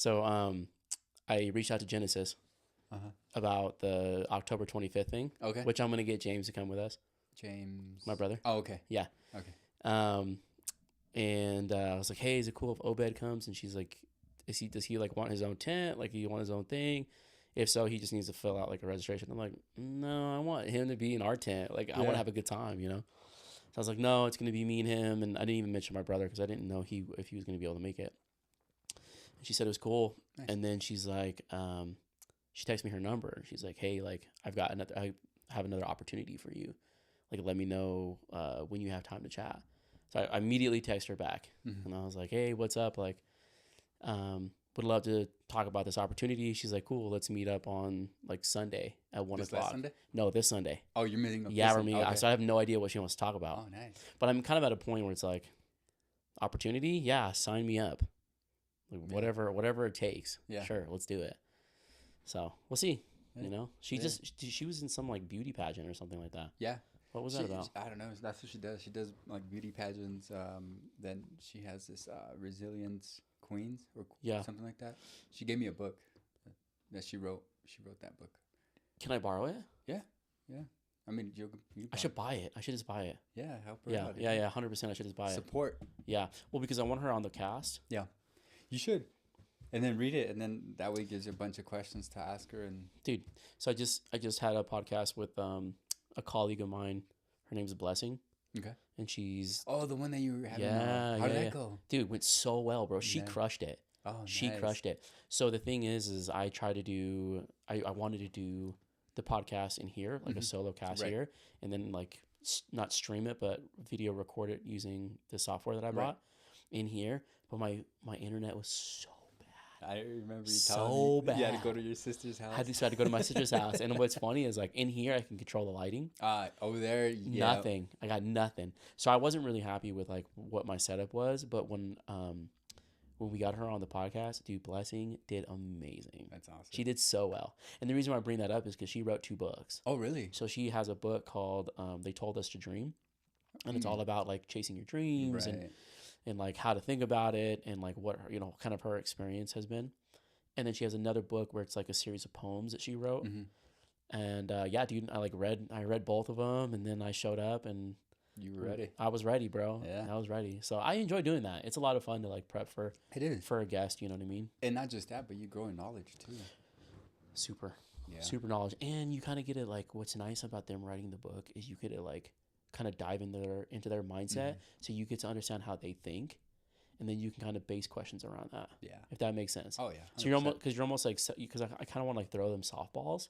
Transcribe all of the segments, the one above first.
So I reached out to Genesis about the October 25th thing. Okay. Which I'm gonna get James to come with us. James, my brother. Oh, okay. Yeah. Okay. And I was like, hey, is it cool if Obed comes? And she's like, does he like want his own tent? Like, he want his own thing? If so, he just needs to fill out like a registration. I'm like, no, I want him to be in our tent. Like, I want to have a good time, you know? So I was like, no, it's going to be me and him. And I didn't even mention my brother because I didn't know if he was going to be able to make it. And she said it was cool. Nice. And then she's like, she texted me her number. She's like, hey, like, I have another opportunity for you. Like, let me know when you have time to chat. So I immediately text her back. And I was like, hey, what's up? Like, would love to talk about this opportunity. She's like, cool, let's meet up on like Sunday at 1 o'clock. Last Sunday? No, this Sunday. Oh, you're meeting up? Yeah, we're meeting. Okay. So I have no idea what she wants to talk about. Oh, nice. But I'm kind of at a point where it's like, opportunity? Yeah, sign me up. Like, whatever it takes. Yeah. Sure, let's do it. So we'll see. Yeah. You know, she was in some like beauty pageant or something like that. Yeah. What was that about? I don't know. That's what she does. She does like beauty pageants. Then she has this resilience queens or something like that. She gave me a book that she wrote. She wrote that book. Can I borrow it? Yeah. I mean, I should buy it. I should just buy it. Yeah, help her out. Yeah, 100%. I should just buy it. Support. Yeah. Well, because I want her on the cast. Yeah. You should. And then read it, and then that way gives you a bunch of questions to ask her. And dude, so I just had a podcast with a colleague of mine. Her name's Blessing. Okay. And she's the one that you were having. How did that go? Dude, went so well, bro. She crushed it. Oh, she nice. crushed it. So the thing is I try to do. I wanted to do the podcast in here, like a solo cast here, and then like not stream it, but video record it using the software that I bought in here. But my internet was so bad. I remember you telling me bad. You had to go to your sister's house. I had to go to my sister's house. And what's funny is like in here, I can control the lighting. Over there, yeah. Nothing. I got nothing. So I wasn't really happy with like what my setup was. But when we got her on the podcast, dude, Blessing did amazing. That's awesome. She did so well. And the reason why I bring that up is because she wrote 2 books. Oh, really? So she has a book called They Told Us to Dream. And it's all about like chasing your dreams and like how to think about it and like what, you know, kind of her experience has been. And then she has another book where it's like a series of poems that she wrote. And yeah, dude, I read both of them, and then I showed up and you were ready. I was ready, bro. Yeah. I was ready. So I enjoy doing that. It's a lot of fun to like prep for a guest, you know what I mean? And not just that, but you grow in knowledge too. Super knowledge. And you kind of get it like what's nice about them writing the book is you get to like kind of dive into their mindset, so you get to understand how they think. And then you can kind of base questions around that. Yeah. If that makes sense. Oh, yeah. 100%. So you're almost like, because I kind of want to like throw them softballs,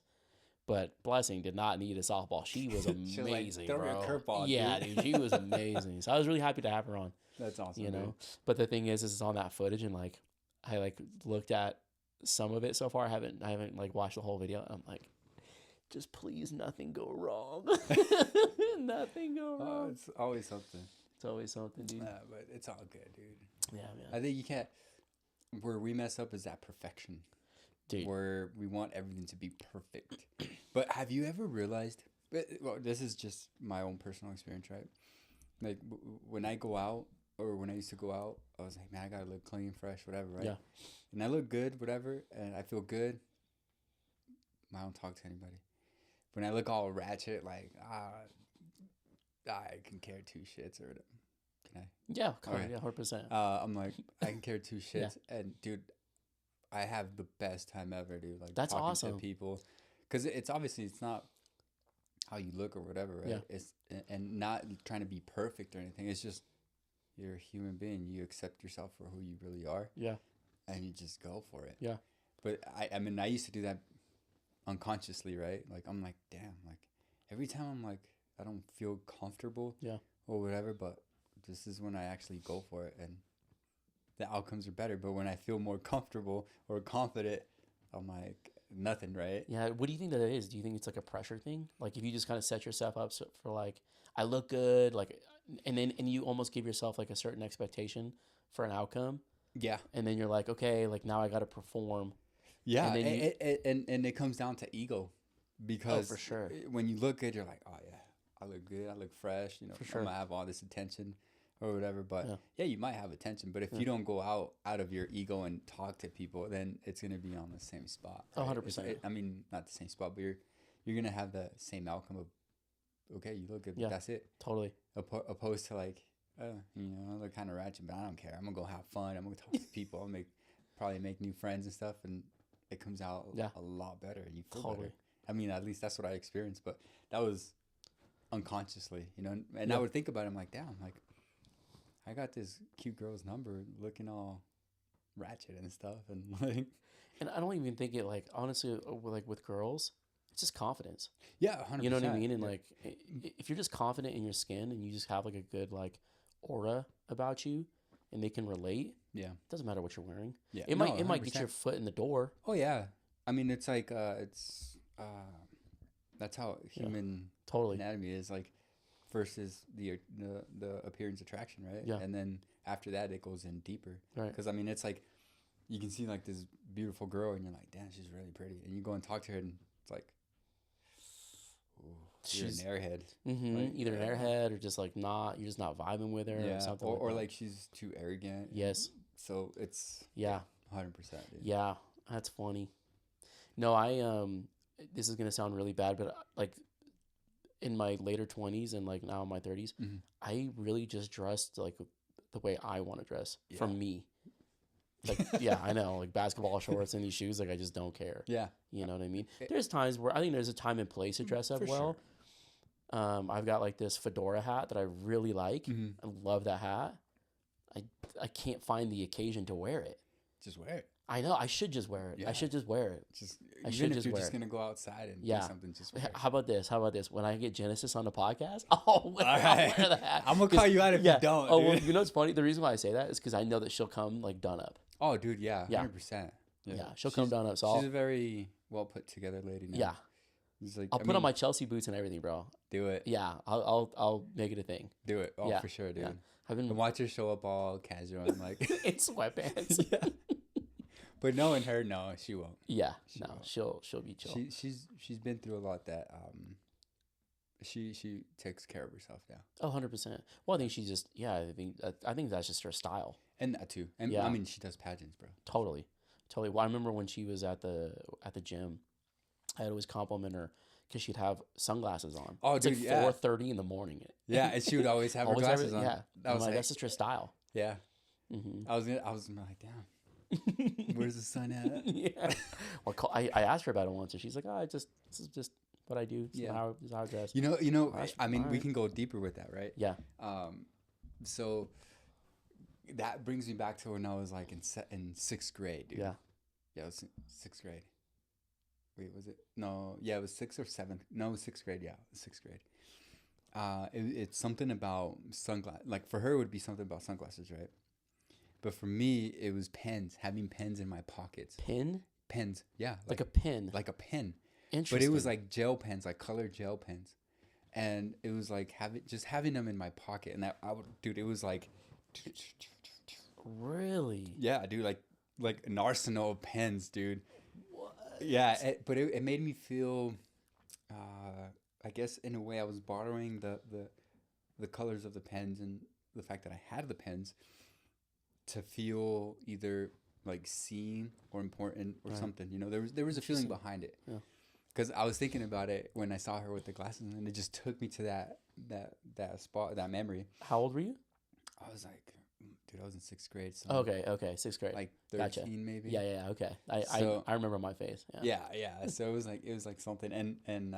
but Blessing did not need a softball. She was amazing, like, throw bro. me a curveball, yeah, dude, she was amazing. So I was really happy to have her on. That's awesome. You know, but the thing is it's on that footage, and like I like looked at some of it so far. I haven't like watched the whole video. I'm like, just please, nothing go wrong. Nothing go wrong. It's always something. It's always something, dude. But it's all good, dude. Yeah, man. I think you can't. Where we mess up is that perfection, dude. Where we want everything to be perfect. But have you ever realized? Well, this is just my own personal experience, right? Like when I go out, or when I used to go out, I was like, man, I gotta look clean, fresh, whatever, right? Yeah. And I look good, whatever, and I feel good. I don't talk to anybody. When I look all ratchet, like I can care 2 shits or whatever. Can I? Yeah, yeah, 100%. I'm like, I can care 2 shits, and dude, I have the best time ever, dude. Like that's talking awesome. to people, because it's obviously it's not how you look or whatever, right? Yeah. It's and not trying to be perfect or anything. It's just you're a human being. You accept yourself for who you really are. Yeah. And you just go for it. Yeah. But I mean, I used to do that unconsciously, right? Like I'm like, damn, like every time I'm like, I don't feel comfortable. Yeah. Or whatever, but this is when I actually go for it, and the outcomes are better. But when I feel more comfortable or confident, I'm like, nothing, right? Yeah. What do you think that is? Do you think it's like a pressure thing? Like if you just kind of set yourself up for like, I look good, like, and you almost give yourself like a certain expectation for an outcome. Yeah. And then you're like, okay, like now I got to perform. Yeah. And it comes down to ego, because for sure, when you look good, you're like, oh yeah, I look good, I look fresh, you know, for sure. I'm gonna have all this attention or whatever. But yeah, you might have attention. But if you don't go out of your ego and talk to people, then it's gonna be on the same spot. Right? 100%. I mean, not the same spot, but you're gonna have the same outcome of, okay, you look good, but that's it. Totally. Opposed to like, you know, they're kind of ratchet, but I don't care. I'm gonna go have fun. I'm gonna talk to people. I'll probably make new friends and stuff, and it comes out a lot better, and you feel better. I mean, at least that's what I experienced, but that was unconsciously, you know. And I would think about it, I'm like, damn, like I got this cute girl's number, looking all ratchet and stuff, and like. And I don't even think it, like, honestly, like with girls, it's just confidence. Yeah, 100%. You know what I mean? And like, if you're just confident in your skin and you just have like a good like aura about you, and they can relate. Yeah. It doesn't matter what you're wearing. Yeah. It might get your foot in the door. Oh yeah. I mean, it's like that's how human anatomy is. Like, first is the appearance attraction, right? Yeah. And then after that, it goes in deeper. Right. Because I mean, it's like you can see like this beautiful girl, and you're like, damn, she's really pretty, and you go and talk to her, and it's like, she's an airhead. Mm-hmm. Like, either an airhead or just like you're just not vibing with her or something. Or like she's too arrogant. Yes. So it's 100%. Dude. Yeah, that's funny. No, this is gonna sound really bad, but like in my later 20s and like now in my 30s, I really just dressed like the way I want to dress for me. Like, yeah, I know, like basketball shorts and these shoes, like I just don't care. Yeah. You know what I mean? There's times where I think there's a time and place to dress up well. Sure. I've got like this fedora hat that I really like. I love that hat. I can't find the occasion to wear it. Just wear it. I know. I should just wear it. Yeah. I should just wear it. Even if you're just going to go outside and do something, just wear it. How about this? When I get Genesis on the podcast, I'll wear the hat. I'm going to call you out if you don't. Oh, well, you know what's funny? The reason why I say that is because I know that she'll come like done up. Oh, dude, yeah, 100%. Yeah, she'll come done up. So she's a very well put together lady now. Yeah. Like, I'll put on my Chelsea boots and everything, bro. Do it. Yeah, I'll make it a thing. Do it. Oh, for sure, dude. Yeah. And watch her show up all casual and like in sweatpants. Yeah. But knowing her, no, she won't. Yeah, she'll be chill. She's been through a lot that she takes care of herself now. Oh, 100%. Well, I think she's just I think that's just her style. And that too. And I mean, she does pageants, bro. Totally. Well, I remember when she was at the gym, I'd always compliment her because she'd have sunglasses on. Oh, it's dude, like 4:30 in the morning. Yeah, and she would always have her glasses on. Yeah, that's just her style. Yeah. Mm-hmm. I was like, damn. Where's the sun at? Yeah. Well, I asked her about it once, and she's like, "Oh, this is just what I do. This is how I dress." You know. I mean, we can go deeper with that, right? Yeah. So that brings me back to when I was like in sixth grade, dude. Yeah. Yeah, it was sixth grade. Wait, was it? No, yeah, it was sixth or seventh. No, it was sixth grade. Yeah, it was sixth grade. It's something about sunglasses. Like for her, it would be something about sunglasses, right? But for me, it was pens. Having pens in my pockets. Pens, yeah. Like a pen. Like a pen. Interesting. But it was like gel pens, like colored gel pens, and it was like having them in my pocket, and it was like. Really? Yeah, dude, like an arsenal of pens, dude. What? Yeah, but it made me feel, I guess in a way I was borrowing the colors of the pens and the fact that I had the pens to feel either like seen or important or something. You know, there was a feeling behind it. Yeah. Because I was thinking about it when I saw her with the glasses, and it just took me to that spot, that memory. How old were you? I was like, dude, I was in sixth grade. So okay, sixth grade. Like 13 maybe. Yeah, okay. I remember my face. Yeah. So it was like something, and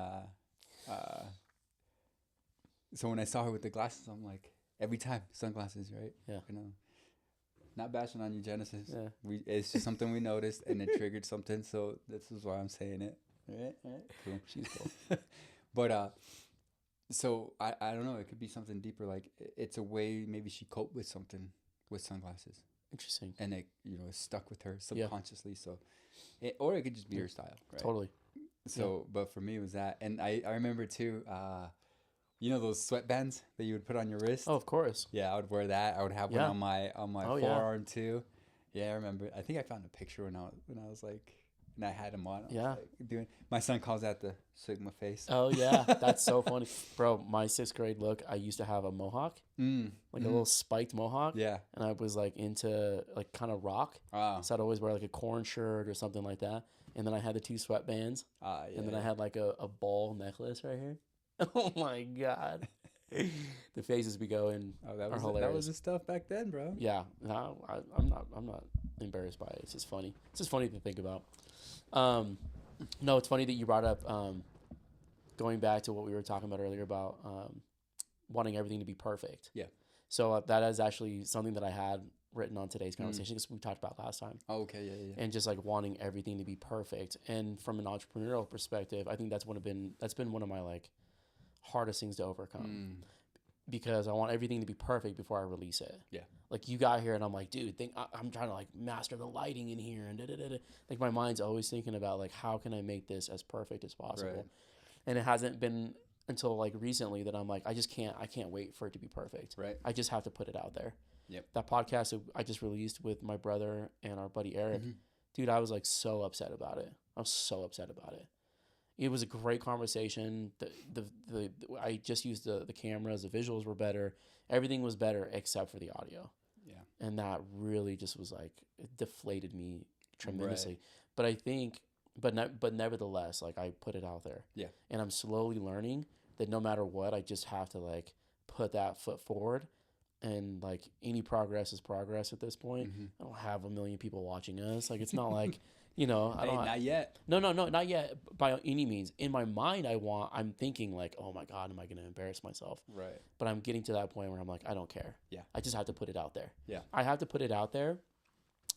so when I saw her with the glasses, I'm like, every time sunglasses, right? Yeah. You know, not bashing on you, Genesis. Yeah. It's just something we noticed, and it triggered something. So this is why I'm saying it. Right. Cool. She's cool. But so I don't know. It could be something deeper. Like it's a way maybe she coped with something with sunglasses. Interesting. And it stuck with her subconsciously. Yeah. So, or it could just be her style. Right? Totally. So, but for me it was that, and I remember too. You know those sweatbands that you would put on your wrist? Oh, of course. Yeah, I would wear that. I would have one on my forearm too. Yeah, I remember. I think I found a picture when I was like and I had him on. I was Yeah. like, my son calls that the Sigma face. Oh yeah, that's so funny, bro. My 6th grade look, I used to have a mohawk, like a little spiked mohawk. Yeah. And I was like into like kind of rock, so I'd always wear like a corn shirt or something like that. And then I had the 2 sweatbands, and then I had like a ball necklace right here. Oh my god, the phases we go in are hilarious. That was the stuff back then, bro. Yeah, no, I'm not embarrassed by it. It's just funny. It's just funny to think about. No, it's funny that you brought up going back to what we were talking about earlier about wanting everything to be perfect. Yeah. So that is actually something that I had written on today's conversation because we talked about last time. Oh, okay, yeah. And just like wanting everything to be perfect. And from an entrepreneurial perspective, I think that's been one of my like hardest things to overcome. Because I want everything to be perfect before I release it. Yeah. Like you got here and I'm like, dude, I'm trying to like master the lighting in here and da-da-da-da. Like my mind's always thinking about like how can I make this as perfect as possible. Right. And it hasn't been until like recently that I'm like, I can't wait for it to be perfect. Right. I just have to put it out there. Yep. That podcast that I just released with my brother and our buddy Eric, dude, I was like so upset about it. I was so upset about it. It was a great conversation. I just used the cameras. The visuals were better. Everything was better except for the audio. Yeah. And that really just was like, it deflated me tremendously. Right. But I think, but nevertheless, like I put it out there. Yeah. And I'm slowly learning that no matter what, I just have to like put that foot forward. And like any progress is progress at this point. I don't have 1 million people watching us. Like it's not like, you know, not yet. No, not yet by any means. In my mind, I'm thinking like, oh my God, am I going to embarrass myself? Right. But I'm getting to that point where I'm like, I don't care. Yeah. I just have to put it out there. Yeah. I have to put it out there.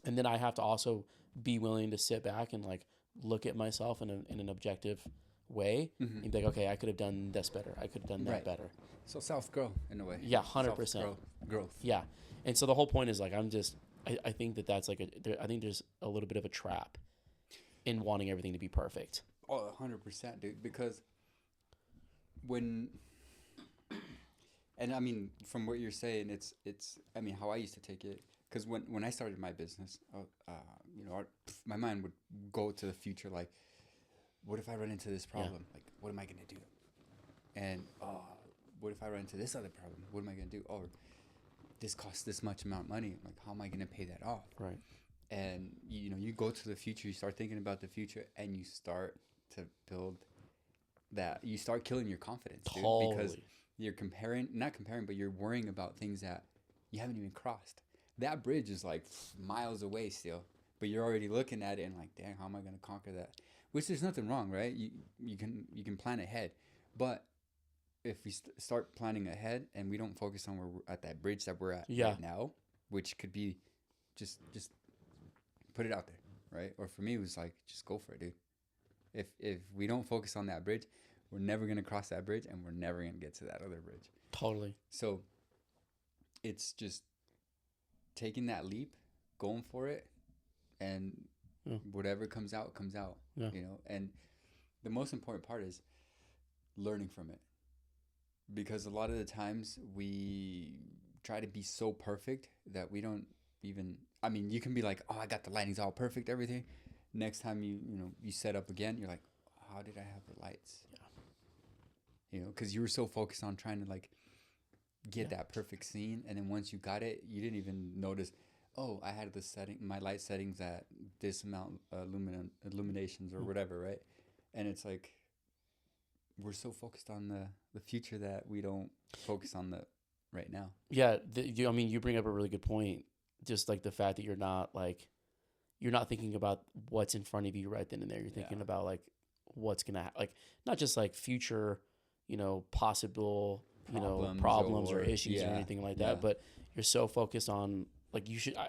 And then I have to also be willing to sit back and like look at myself in an objective way and be like, okay, I could have done this better. I could have done that better. So self-growth in a way. Yeah, 100%. Growth. Yeah. And so the whole point is like, I think that's like I think there's a little bit of a trap in wanting everything to be perfect. Oh, 100%, dude. Because and I mean, from what you're saying, it's I mean, how I used to take it. Because when I started my business, you know, my mind would go to the future. Like, what if I run into this problem? Yeah. Like, what am I going to do? And, what if I run into this other problem? What am I going to do? Oh, this costs this much amount of money. Like, how am I going to pay that off? Right. And, you know, you go to the future, you start thinking about the future, and you start to build that. You start killing your confidence, dude. Totally. Because you're not comparing, but you're worrying about things that you haven't even crossed. That bridge is like miles away still, but you're already looking at it and like, dang, how am I going to conquer that? Which there's nothing wrong, right? You can plan ahead, but if we start planning ahead and we don't focus on where we're at that bridge that we're at right now, which could be just put it out there, right? Or for me, it was like, just go for it, dude. If we don't focus on that bridge, we're never going to cross that bridge and we're never going to get to that other bridge. Totally. So it's just taking that leap, going for it, and whatever comes out, comes out, you know? And the most important part is learning from it. Because a lot of the times we try to be so perfect that we don't even, I mean, you can be like, oh, I got the lighting's all perfect, everything. Next time you set up again, you're like, how did I have the lights? Yeah. You know, because you were so focused on trying to like get that perfect scene. And then once you got it, you didn't even notice, oh, I had my light settings at this amount illuminations or whatever, right? And it's like, we're so focused on the future that we don't focus on the right now. Yeah, I mean, you bring up a really good point. Just like the fact that you're not thinking about what's in front of you right then and there. You're thinking about like what's gonna like not just like future, possible problems or issues or anything like that, but you're so focused on like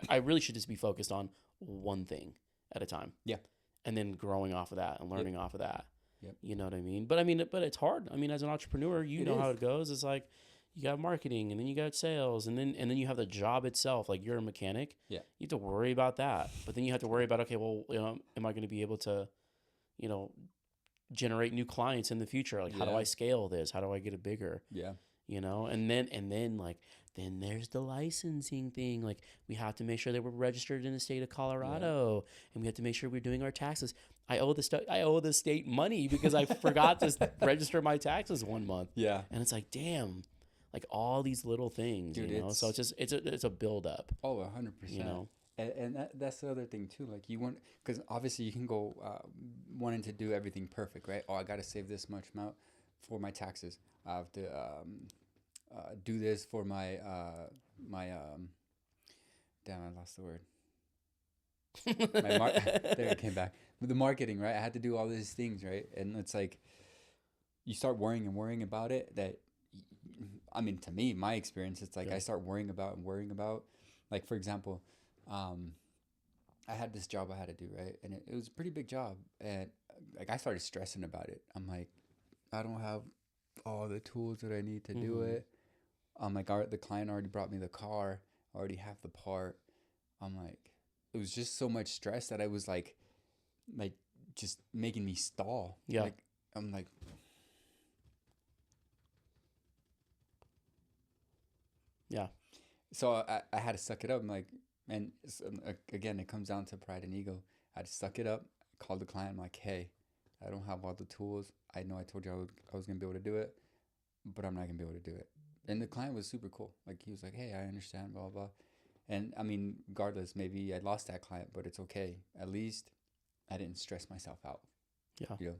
I really should just be focused on one thing at a time. Yeah, and then growing off of that and learning off of that. Yep. You know what I mean? But it's hard. I mean, as an entrepreneur, you know how it goes. It's like you got marketing and then you got sales and then you have the job itself. Like you're a mechanic. Yeah. You have to worry about that. But then you have to worry about, okay, well, am I going to be able to, generate new clients in the future? Like how do I scale this? How do I get it bigger? Yeah. you know. And then like then there's the licensing thing. Like we have to make sure that we're registered in the state of Colorado, and we have to make sure we're doing our taxes. I owe the state money because I forgot to register my taxes one month. Yeah. And it's like, damn, like all these little things, Dude, you know. So it's a build up. Oh, 100%. You know. And that's the other thing too. Like you want, because obviously you can go wanting to do everything perfect, right? Oh, I got to save this much amount for my taxes. I have to do this for my damn, I lost the word. There it came back. The marketing, right? I had to do all these things, right? And it's like you start worrying about it. That, I mean, to me, my experience, it's like I start worrying about. Like, for example, I had this job I had to do, right? And it was a pretty big job. And like I started stressing about it. I'm like, I don't have all the tools that I need to do it. I'm like, the client already brought me the car. I already have the part. I'm like, it was just so much stress that I was like just making me stall. Yeah. Like, I'm like, yeah. So I had to suck it up. I'm like, and again, it comes down to pride and ego. I had to suck it up, call the client. I'm like, hey, I don't have all the tools. I know I told you I was going to be able to do it, but I'm not going to be able to do it. And the client was super cool. Like, he was like, hey, I understand, blah, blah. And I mean, regardless, maybe I lost that client, but it's okay. At least I didn't stress myself out. Yeah. You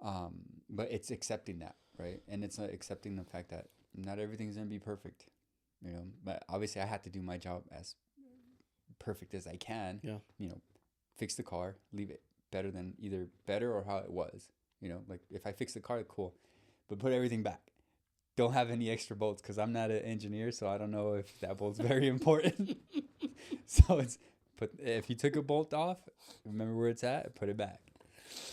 know? But it's accepting that, right? And it's accepting the fact that not everything's going to be perfect. You know, but obviously I had to do my job as perfect as I can. Yeah. You know, fix the car, leave it either better or how it was. You know, like if I fix the car, cool, but put everything back. Don't have any extra bolts because I'm not an engineer, so I don't know if that bolt's very important. So if you took a bolt off, remember where it's at, put it back.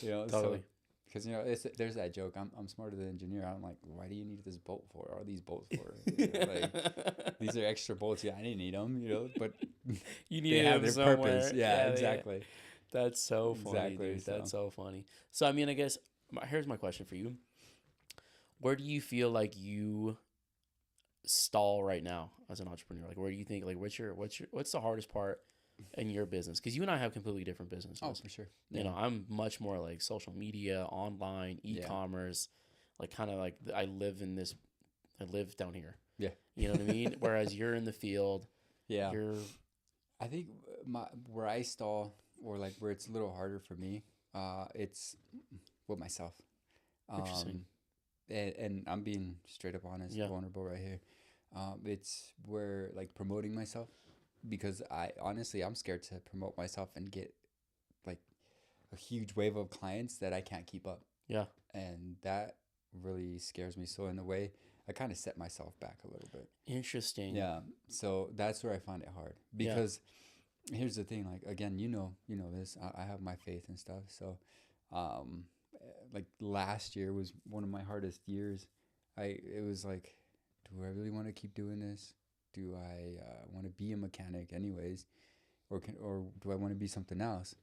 You know, totally. Because, you know, there's that joke. I'm smarter than an engineer. I'm like, why do you need this bolt for? Or are these bolts for? You know, like, these are extra bolts. Yeah, I didn't need them, you know, but you need them somewhere. Purpose. Yeah, exactly. Yeah. That's so funny, dude. So. That's so funny. So, I mean, I guess here's my question for you. Where do you feel like you stall right now as an entrepreneur? Like, where do you think, like, what's the hardest part in your business? Because you and I have completely different businesses. Oh, for sure. Yeah. You know, I'm much more like social media, online, e-commerce, like kind of like I live down here. Yeah. You know what I mean? Whereas you're in the field. Yeah. I think where I stall, or like where it's a little harder for me, it's with myself. Interesting. And I'm being straight up honest, vulnerable right here. It's where like promoting myself, because I'm scared to promote myself and get like a huge wave of clients that I can't keep up. Yeah. And that really scares me. So in a way, I kind of set myself back a little bit. Interesting. Yeah. So that's where I find it hard, because here's the thing. Like, again, you know this, I have my faith and stuff. So, like last year was one of my hardest years. It was like, do I really want to keep doing this? Do I want to be a mechanic anyways, or do I want to be something else?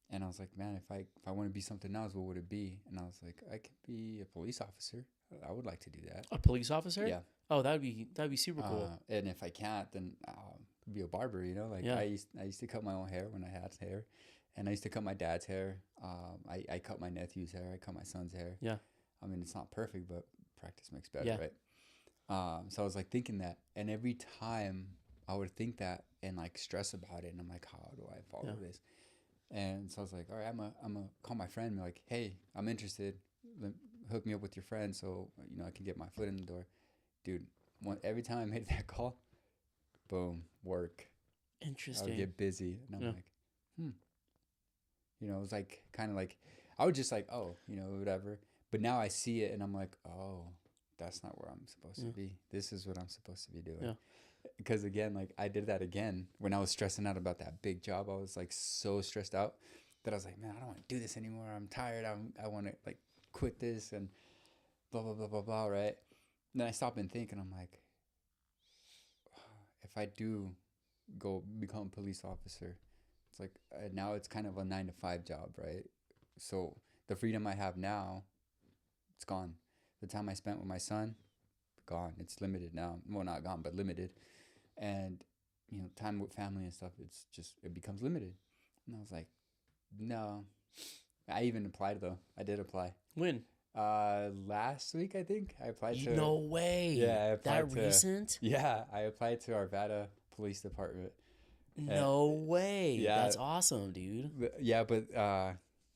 And I was like, man, if I want to be something else, what would it be? And I was like, I could be a police officer. I would like to do that. A police officer? Yeah. Oh, that'd be super cool. And if I can't, then I'll be a barber. You know, like I used to cut my own hair when I had hair, and I used to cut my dad's hair. I cut my nephew's hair. I cut my son's hair. Yeah. I mean, it's not perfect, but practice makes better, right? So I was like thinking that, and every time I would think that and like stress about it, and I'm like, how do I follow this? And so I was like, all right, I'm gonna call my friend and be like, hey, I'm interested. Hook me up with your friend so you know I can get my foot in the door. Dude, every time I made that call, boom, work. Interesting. I would get busy, and I'm like, you know, it was like kind of like I would just like, oh, you know, whatever. But now I see it, and I'm like, oh, that's not where I'm supposed to be. This is what I'm supposed to be doing. Yeah. Because again, like I did that again when I was stressing out about that big job. I was like so stressed out that I was like, man, I don't want to do this anymore. I'm tired. I want to like quit this and blah, blah, blah, blah, blah, right? And then I stopped and think, and I'm like, if I do go become a police officer, it's like now it's kind of a 9-to-5 job, right? So the freedom I have now, it's gone. The time I spent with my son, gone. It's limited now. Well, not gone, but limited. And, you know, time with family and stuff, it becomes limited. And I was like, no. I even applied, though. I did apply. When? Last week, I think. I applied to... No way. Yeah, I applied that recent? Yeah, I applied to Arvada Police Department. No way. Yeah. That's awesome, dude. Yeah, but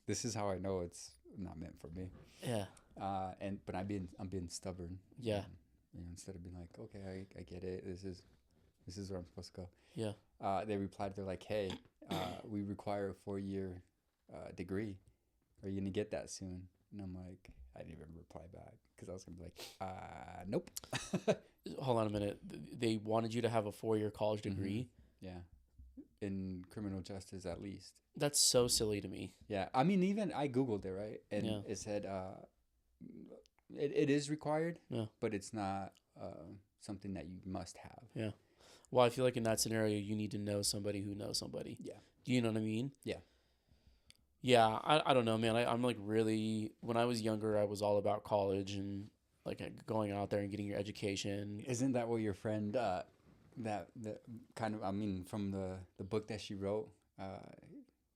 this is how I know it's not meant for me. Yeah. But I'm being stubborn. Yeah. You know, instead of being like, okay, I get it. This is where I'm supposed to go. Yeah. They replied. They're like, hey, we require a 4-year degree. Are you gonna get that soon? And I'm like, I didn't even reply back because I was gonna be like, nope. Hold on a minute. They wanted you to have a 4-year college degree. Yeah. In criminal justice, at least. That's so silly to me. Yeah, I mean, even I Googled it, right? And it said it is required, but it's not something that you must have. Yeah. Well, I feel like in that scenario, you need to know somebody who knows somebody. Yeah. Do you know what I mean? Yeah. Yeah, I don't know, man. I'm like really, when I was younger, I was all about college and like going out there and getting your education. Isn't that what your friend, that kind of, I mean, from the book that she wrote,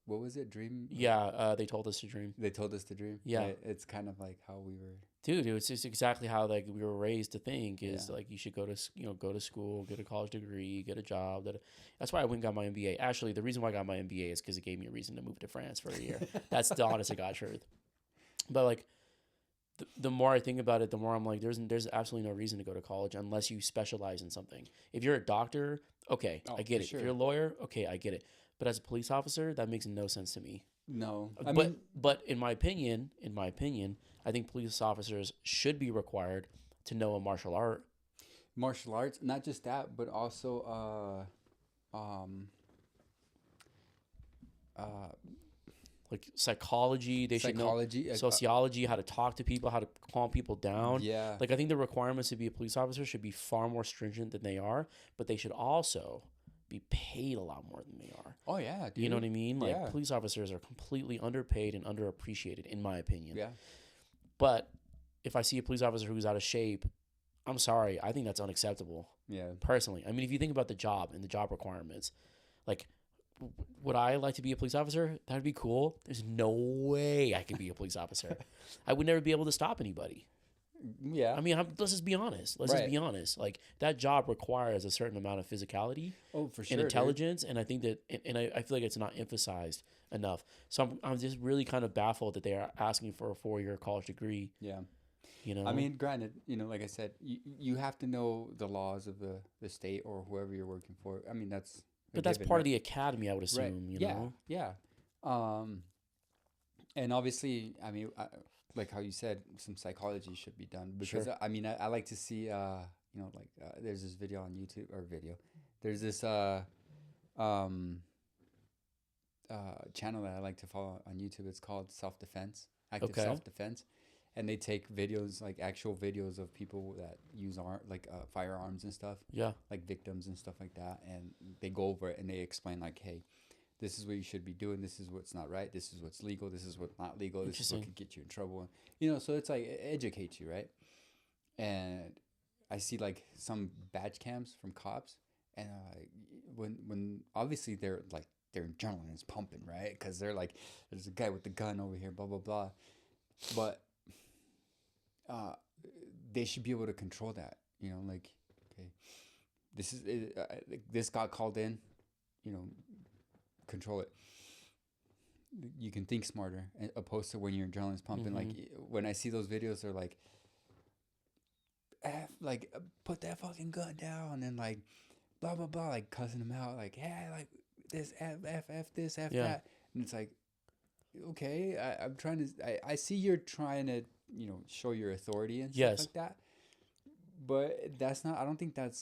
what was it? Dream? Yeah, they told us to dream. They told us to dream. Yeah. Right? It's kind of like how we were. Dude, it's just exactly how like we were raised to think is like you should go to school, get a college degree, get a job. That's why I went and got my MBA. Actually, the reason why I got my MBA is because it gave me a reason to move to France for a year. That's the honest to God truth. But like, the more I think about it, the more I'm like, there's absolutely no reason to go to college unless you specialize in something. If you're a doctor, okay, I get it. Sure. If you're a lawyer, okay, I get it. But as a police officer, that makes no sense to me. No, but in my opinion, I think police officers should be required to know a martial art. Martial arts, not just that, but also like psychology. They should know sociology, how to talk to people, how to calm people down. Yeah. Like I think the requirements to be a police officer should be far more stringent than they are, but they should also be paid a lot more than they are. Oh yeah, dude. You know what I mean? Like police officers are completely underpaid and underappreciated, in my opinion. Yeah. But if I see a police officer who's out of shape, I'm sorry. I think that's unacceptable. Yeah. Personally, I mean, if you think about the job and the job requirements, like, would I like to be a police officer? That'd be cool. There's no way I could be a police officer. I would never be able to stop anybody. Yeah. I mean, let's just be honest. Let's just be honest. Like, that job requires a certain amount of physicality and intelligence. Dude. And I think that, and I feel like it's not emphasized enough. So I'm just really kind of baffled that they are asking for a 4-year college degree. Yeah. You know? I mean, granted, you know, like I said, you have to know the laws of the state or whoever you're working for. I mean, that's... But that's part of the academy, I would assume, you know? Yeah. And obviously, I mean... like how you said, some psychology should be done because I mean, I like to see, you know, like there's this video on YouTube there's this channel that I like to follow on YouTube. It's called Active Self-Defense, and they take videos, like actual videos of people that use firearms and stuff. Yeah, like victims and stuff like that, and they go over it and they explain like, hey, this is what you should be doing. This is what's not right. This is what's legal. This is what's not legal. This is what could get you in trouble. You know, so it's like it educates you, right? And I see like some badge cams from cops, and when obviously their adrenaline is pumping, right? Because they're like, there's a guy with the gun over here, blah blah blah. But they should be able to control that. You know, like, okay, this got called in. You know. Control it. You can think smarter opposed to when your adrenaline's pumping. Mm-hmm. Like when I see those videos, they're like, put that fucking gun down and like, blah blah blah, like cussing them out, like, hey, like this f this f that, and it's like, okay, I'm trying to, I see you're trying to, you know, show your authority and stuff like that, but that's not. I don't think that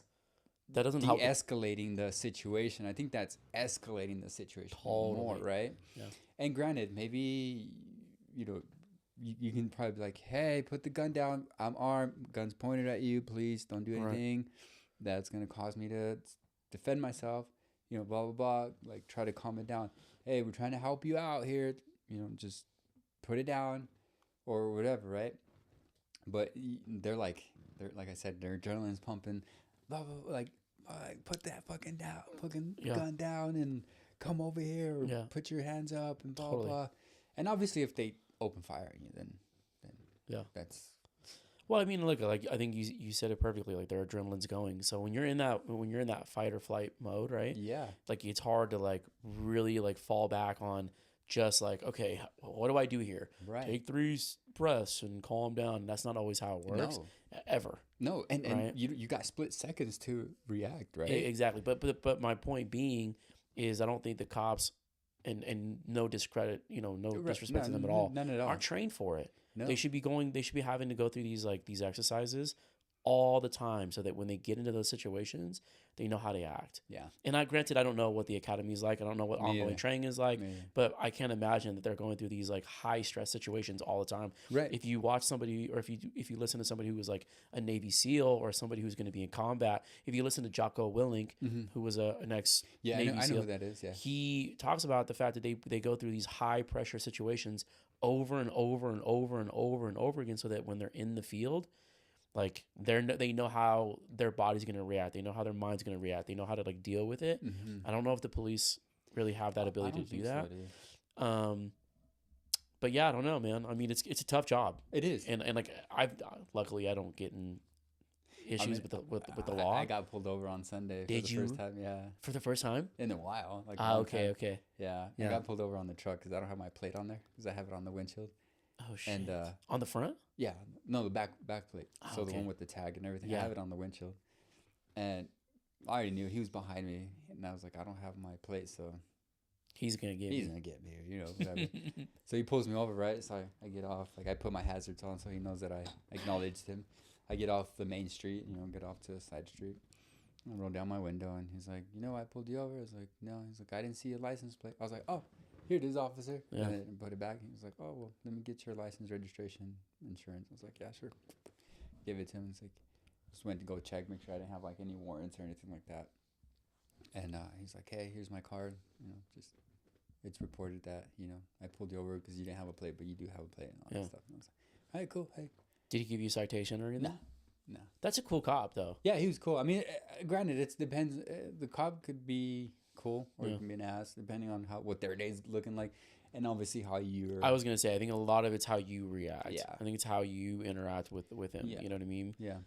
doesn't de-escalating the situation. I think that's escalating the situation more, right? Yeah. And granted, maybe, you know, you can probably be like, hey, put the gun down. I'm armed. Gun's pointed at you. Please don't do anything that's going to cause me to defend myself. You know, blah, blah, blah. Like, try to calm it down. Hey, we're trying to help you out here. You know, just put it down or whatever, right? But they're like, they're like I said, their adrenaline's pumping. Blah blah. Blah, like, put that fucking down, fucking gun down, and come over here. Or put your hands up, and blah blah. And obviously, if they open fire on you, then that's. Well, I mean, look, like I think you said it perfectly. Like their adrenaline's going. So when you're in that fight or flight mode, right? Yeah. Like it's hard to like really like fall back on just like, okay, what do I do here? Right. Take 3 breaths and calm down. That's not always how it works. Ever. No, and right? you got split seconds to react, right? Exactly. But my point being is I don't think the cops and no discredit, no disrespect to them at all, none at all, aren't trained for it. No. They should be having to go through these exercises all the time so that when they get into those situations, they know how to act. Yeah. And granted, I don't know what the academy is like. I don't know what ongoing training is like, but I can't imagine that they're going through these like high stress situations all the time. Right. If you watch somebody, or if you listen to somebody who was like a Navy SEAL or somebody who's going to be in combat, if you listen to Jocko Willink, who was an ex Navy I know SEAL, who that is. Yeah. He talks about the fact that they go through these high pressure situations over and over and over and over and over again, so that when they're in the field, like they know how their body's going to react. They know how their mind's going to react. They know how to like deal with it. I don't know if the police really have that ability to do that. But yeah, I don't know, man. I mean, it's a tough job. It is. And like luckily I don't get in issues with the law. I got pulled over on Sunday. Did you? First time, yeah. For the first time? In a while. Like okay. Yeah. I got pulled over on the truck because I don't have my plate on there because I have it on the windshield. Oh shit! And on the front? Yeah, no, the back plate. So okay. the one with the tag and everything. Yeah. I have it on the windshield, and I already knew he was behind me, and I was like, I don't have my plate, so he's gonna get me, whatever. So he pulls me over, right? So I get off, like I put my hazards on, so he knows that I acknowledged him. I get off the main street, get off to a side street. I roll down my window, and he's like, I pulled you over. I was like, no. He's like, I didn't see a license plate. I was like, oh. Here it is, officer. Yeah. And then put it back. He was like, oh, well, let me get your license, registration, insurance. I was like, yeah, sure. Give it to him. It's like, just went to go check, make sure I didn't have like any warrants or anything like that. And he's like, hey, here's my card. It's reported that, I pulled you over because you didn't have a plate, but you do have a plate and all that stuff. And I was like, all right, cool. Hey. Did he give you a citation or anything? No. That's a cool cop, though. Yeah, he was cool. I mean, granted, it depends. The cop could be cool or it can be an ass, depending on what their day's looking like, and obviously how you're. I was gonna say, I think a lot of it's how you react. Yeah. I think it's how you interact with him. Yeah. You know what I mean? Yeah.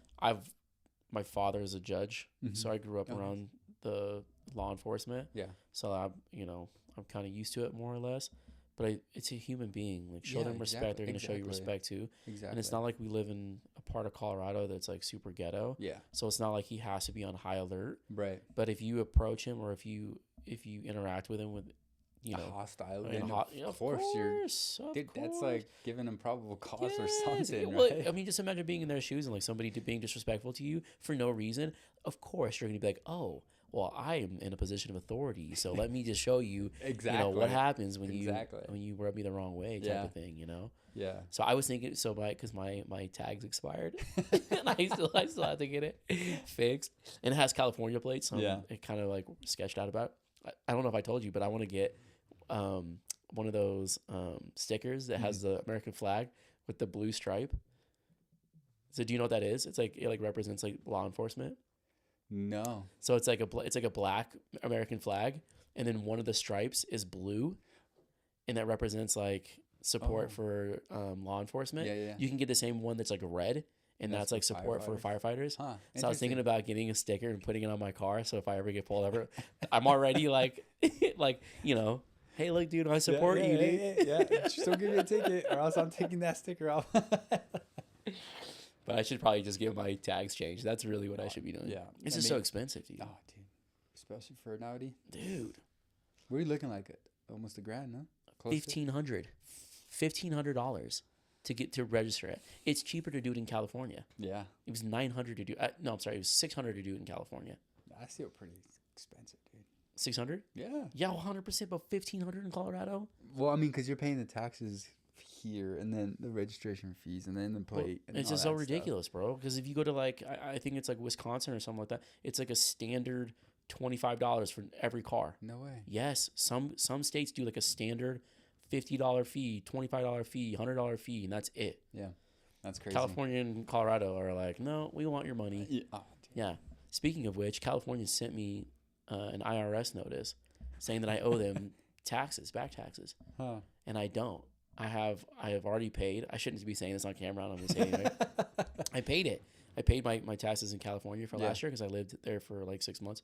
My father is a judge, so I grew up around the law enforcement. Yeah. So I'm kind of used to it more or less. But it's a human being. Like, show them respect. Exactly. They're going to show you respect too. Exactly. And it's not like we live in a part of Colorado that's like super ghetto. Yeah. So it's not like he has to be on high alert. Right. But if you approach him or if you interact with him with, hostile, of course, that's like giving him probable cause or something. Well, right? I mean, just imagine being in their shoes and like somebody being disrespectful to you for no reason. Of course, you're going to be like, oh, well, I am in a position of authority, so let me just show you, exactly what happens when you rub me the wrong way, type of thing, Yeah. So I was thinking, because my tags expired, and I still have to get it fixed, and it has California plates, so it kind of like sketched out about. I don't know if I told you, but I want to get one of those stickers that has the American flag with the blue stripe. So do you know what that is? It's like it represents like law enforcement. No. So it's like a black American flag, and then one of the stripes is blue, and that represents like support for law enforcement. Yeah. You can get the same one that's like red, and that's like support for firefighters. Huh. So I was thinking about getting a sticker and putting it on my car, so if I ever get pulled over, I'm already like, hey, look, dude, I support you, dude. Yeah. Still give me a ticket, or else I'm taking that sticker off. But I should probably just get my tags changed. That's really what I should be doing. Yeah. It's just so expensive, dude. Oh, dude. Especially for an Audi. Dude. What are you looking like? Almost $1,000, no? $1,500 to get to register it. It's cheaper to do it in California. Yeah. It was $900 to do. No, I'm sorry. It was $600 to do it in California. That's still pretty expensive, dude. $600? Yeah. Yeah, 100%. But $1,500 in Colorado. Well, I mean, because you're paying the taxes here, and then the registration fees, and then the plate. Well, it's just so ridiculous, bro. Because if you go to like, I think it's like Wisconsin or something like that, it's like a standard $25 for every car. No way. Yes, some states do like a standard $50 fee, $25 fee, $100 fee, and that's it. Yeah. That's crazy. California and Colorado are like, no, we want your money. Yeah. Oh, Yeah. Speaking of which, California sent me an IRS notice saying that I owe them back taxes, huh. and I don't. I have already paid. I shouldn't be saying this on camera. I'm going to say it anyway. I paid it. I paid my taxes in California for last year because I lived there for like 6 months.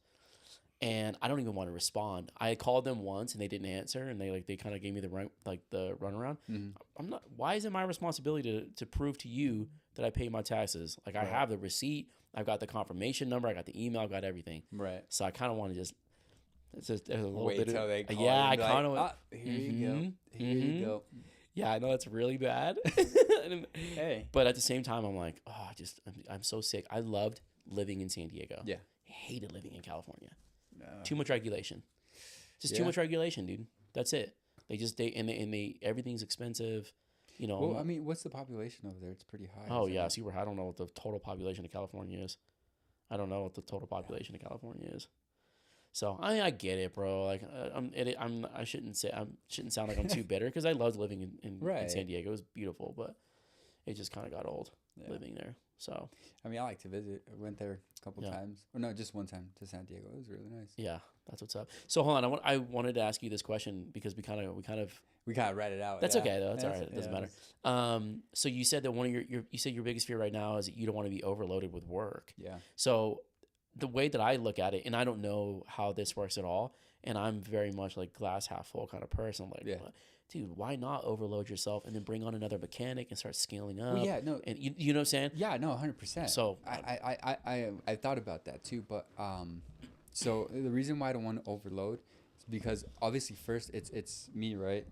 And I don't even want to respond. I called them once and they didn't answer, and they kind of gave me the runaround. Mm-hmm. I'm not. Why is it my responsibility to prove to you that I pay my taxes? Like I have the receipt, I've got the confirmation number, I got the email, I got everything. Right. So I kind of want to just. It's just a little Wait bit. Till they call yeah, I kind of. Here you go. Here you go. Yeah, I know that's really bad. Hey. But at the same time, I'm like, I'm so sick. I loved living in San Diego. Yeah. I hated living in California. No. Too much regulation. Just too much regulation, dude. That's it. They everything's expensive. You know. Well, I mean, what's the population over there? It's pretty high. Oh yeah, I don't know what the total population of California is. I don't know what the total population of California is. So I get it, bro. Like I shouldn't sound like I'm too bitter because I loved living in San Diego. It was beautiful, but it just kind of got old living there. So I mean, I like to visit. I went there a couple times. Or no, just one time to San Diego. It was really nice. Yeah, that's what's up. So hold on, I wanted to ask you this question because we kind of read it out. That's okay though. That's all right. It doesn't matter. So you said that one of your biggest fear right now is that you don't want to be overloaded with work. Yeah. So the way that I look at it, and I don't know how this works at all, and I'm very much like glass half full kind of person. I'm like, dude, why not overload yourself and then bring on another mechanic and start scaling up? Well, yeah, no, and you know what I'm saying? Yeah, no, 100%. So I thought about that too, but so the reason why I don't want to overload is because obviously first it's me, right?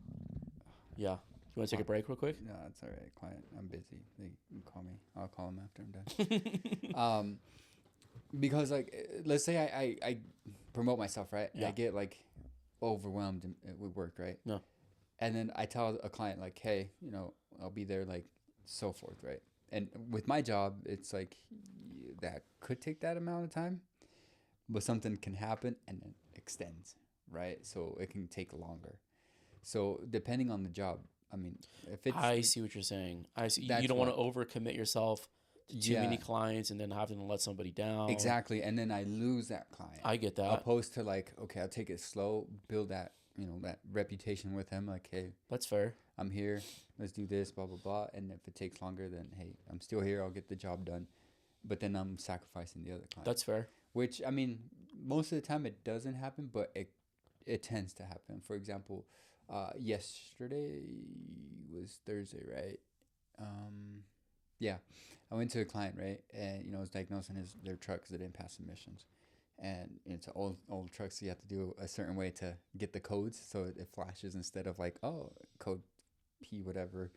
Yeah. You want to take a break real quick? No, it's all right. Client, I'm busy. They can call me. I'll call them after I'm done. Because like, let's say I promote myself, right? Yeah. I get like overwhelmed with work, right? No. And then I tell a client like, hey, I'll be there, like, so forth, right? And with my job, it's like that could take that amount of time, but something can happen and then extends, right? So it can take longer. So depending on the job, I mean, if it's... I see what you're saying. I see. You don't want to overcommit yourself to too many clients and then having to let somebody down. Exactly. And then I lose that client. I get that. Opposed to like, okay, I'll take it slow, build that, that reputation with him. Like, hey, that's fair. I'm here. Let's do this, blah, blah, blah. And if it takes longer, then, hey, I'm still here. I'll get the job done. But then I'm sacrificing the other client. That's fair. Which, I mean, most of the time it doesn't happen, but it tends to happen. For example, yesterday was Thursday, right? Yeah. I went to a client, right? And, I was diagnosing their trucks that didn't pass emissions. And it's an old truck, so you have to do a certain way to get the codes so it flashes instead of like, oh, code P whatever,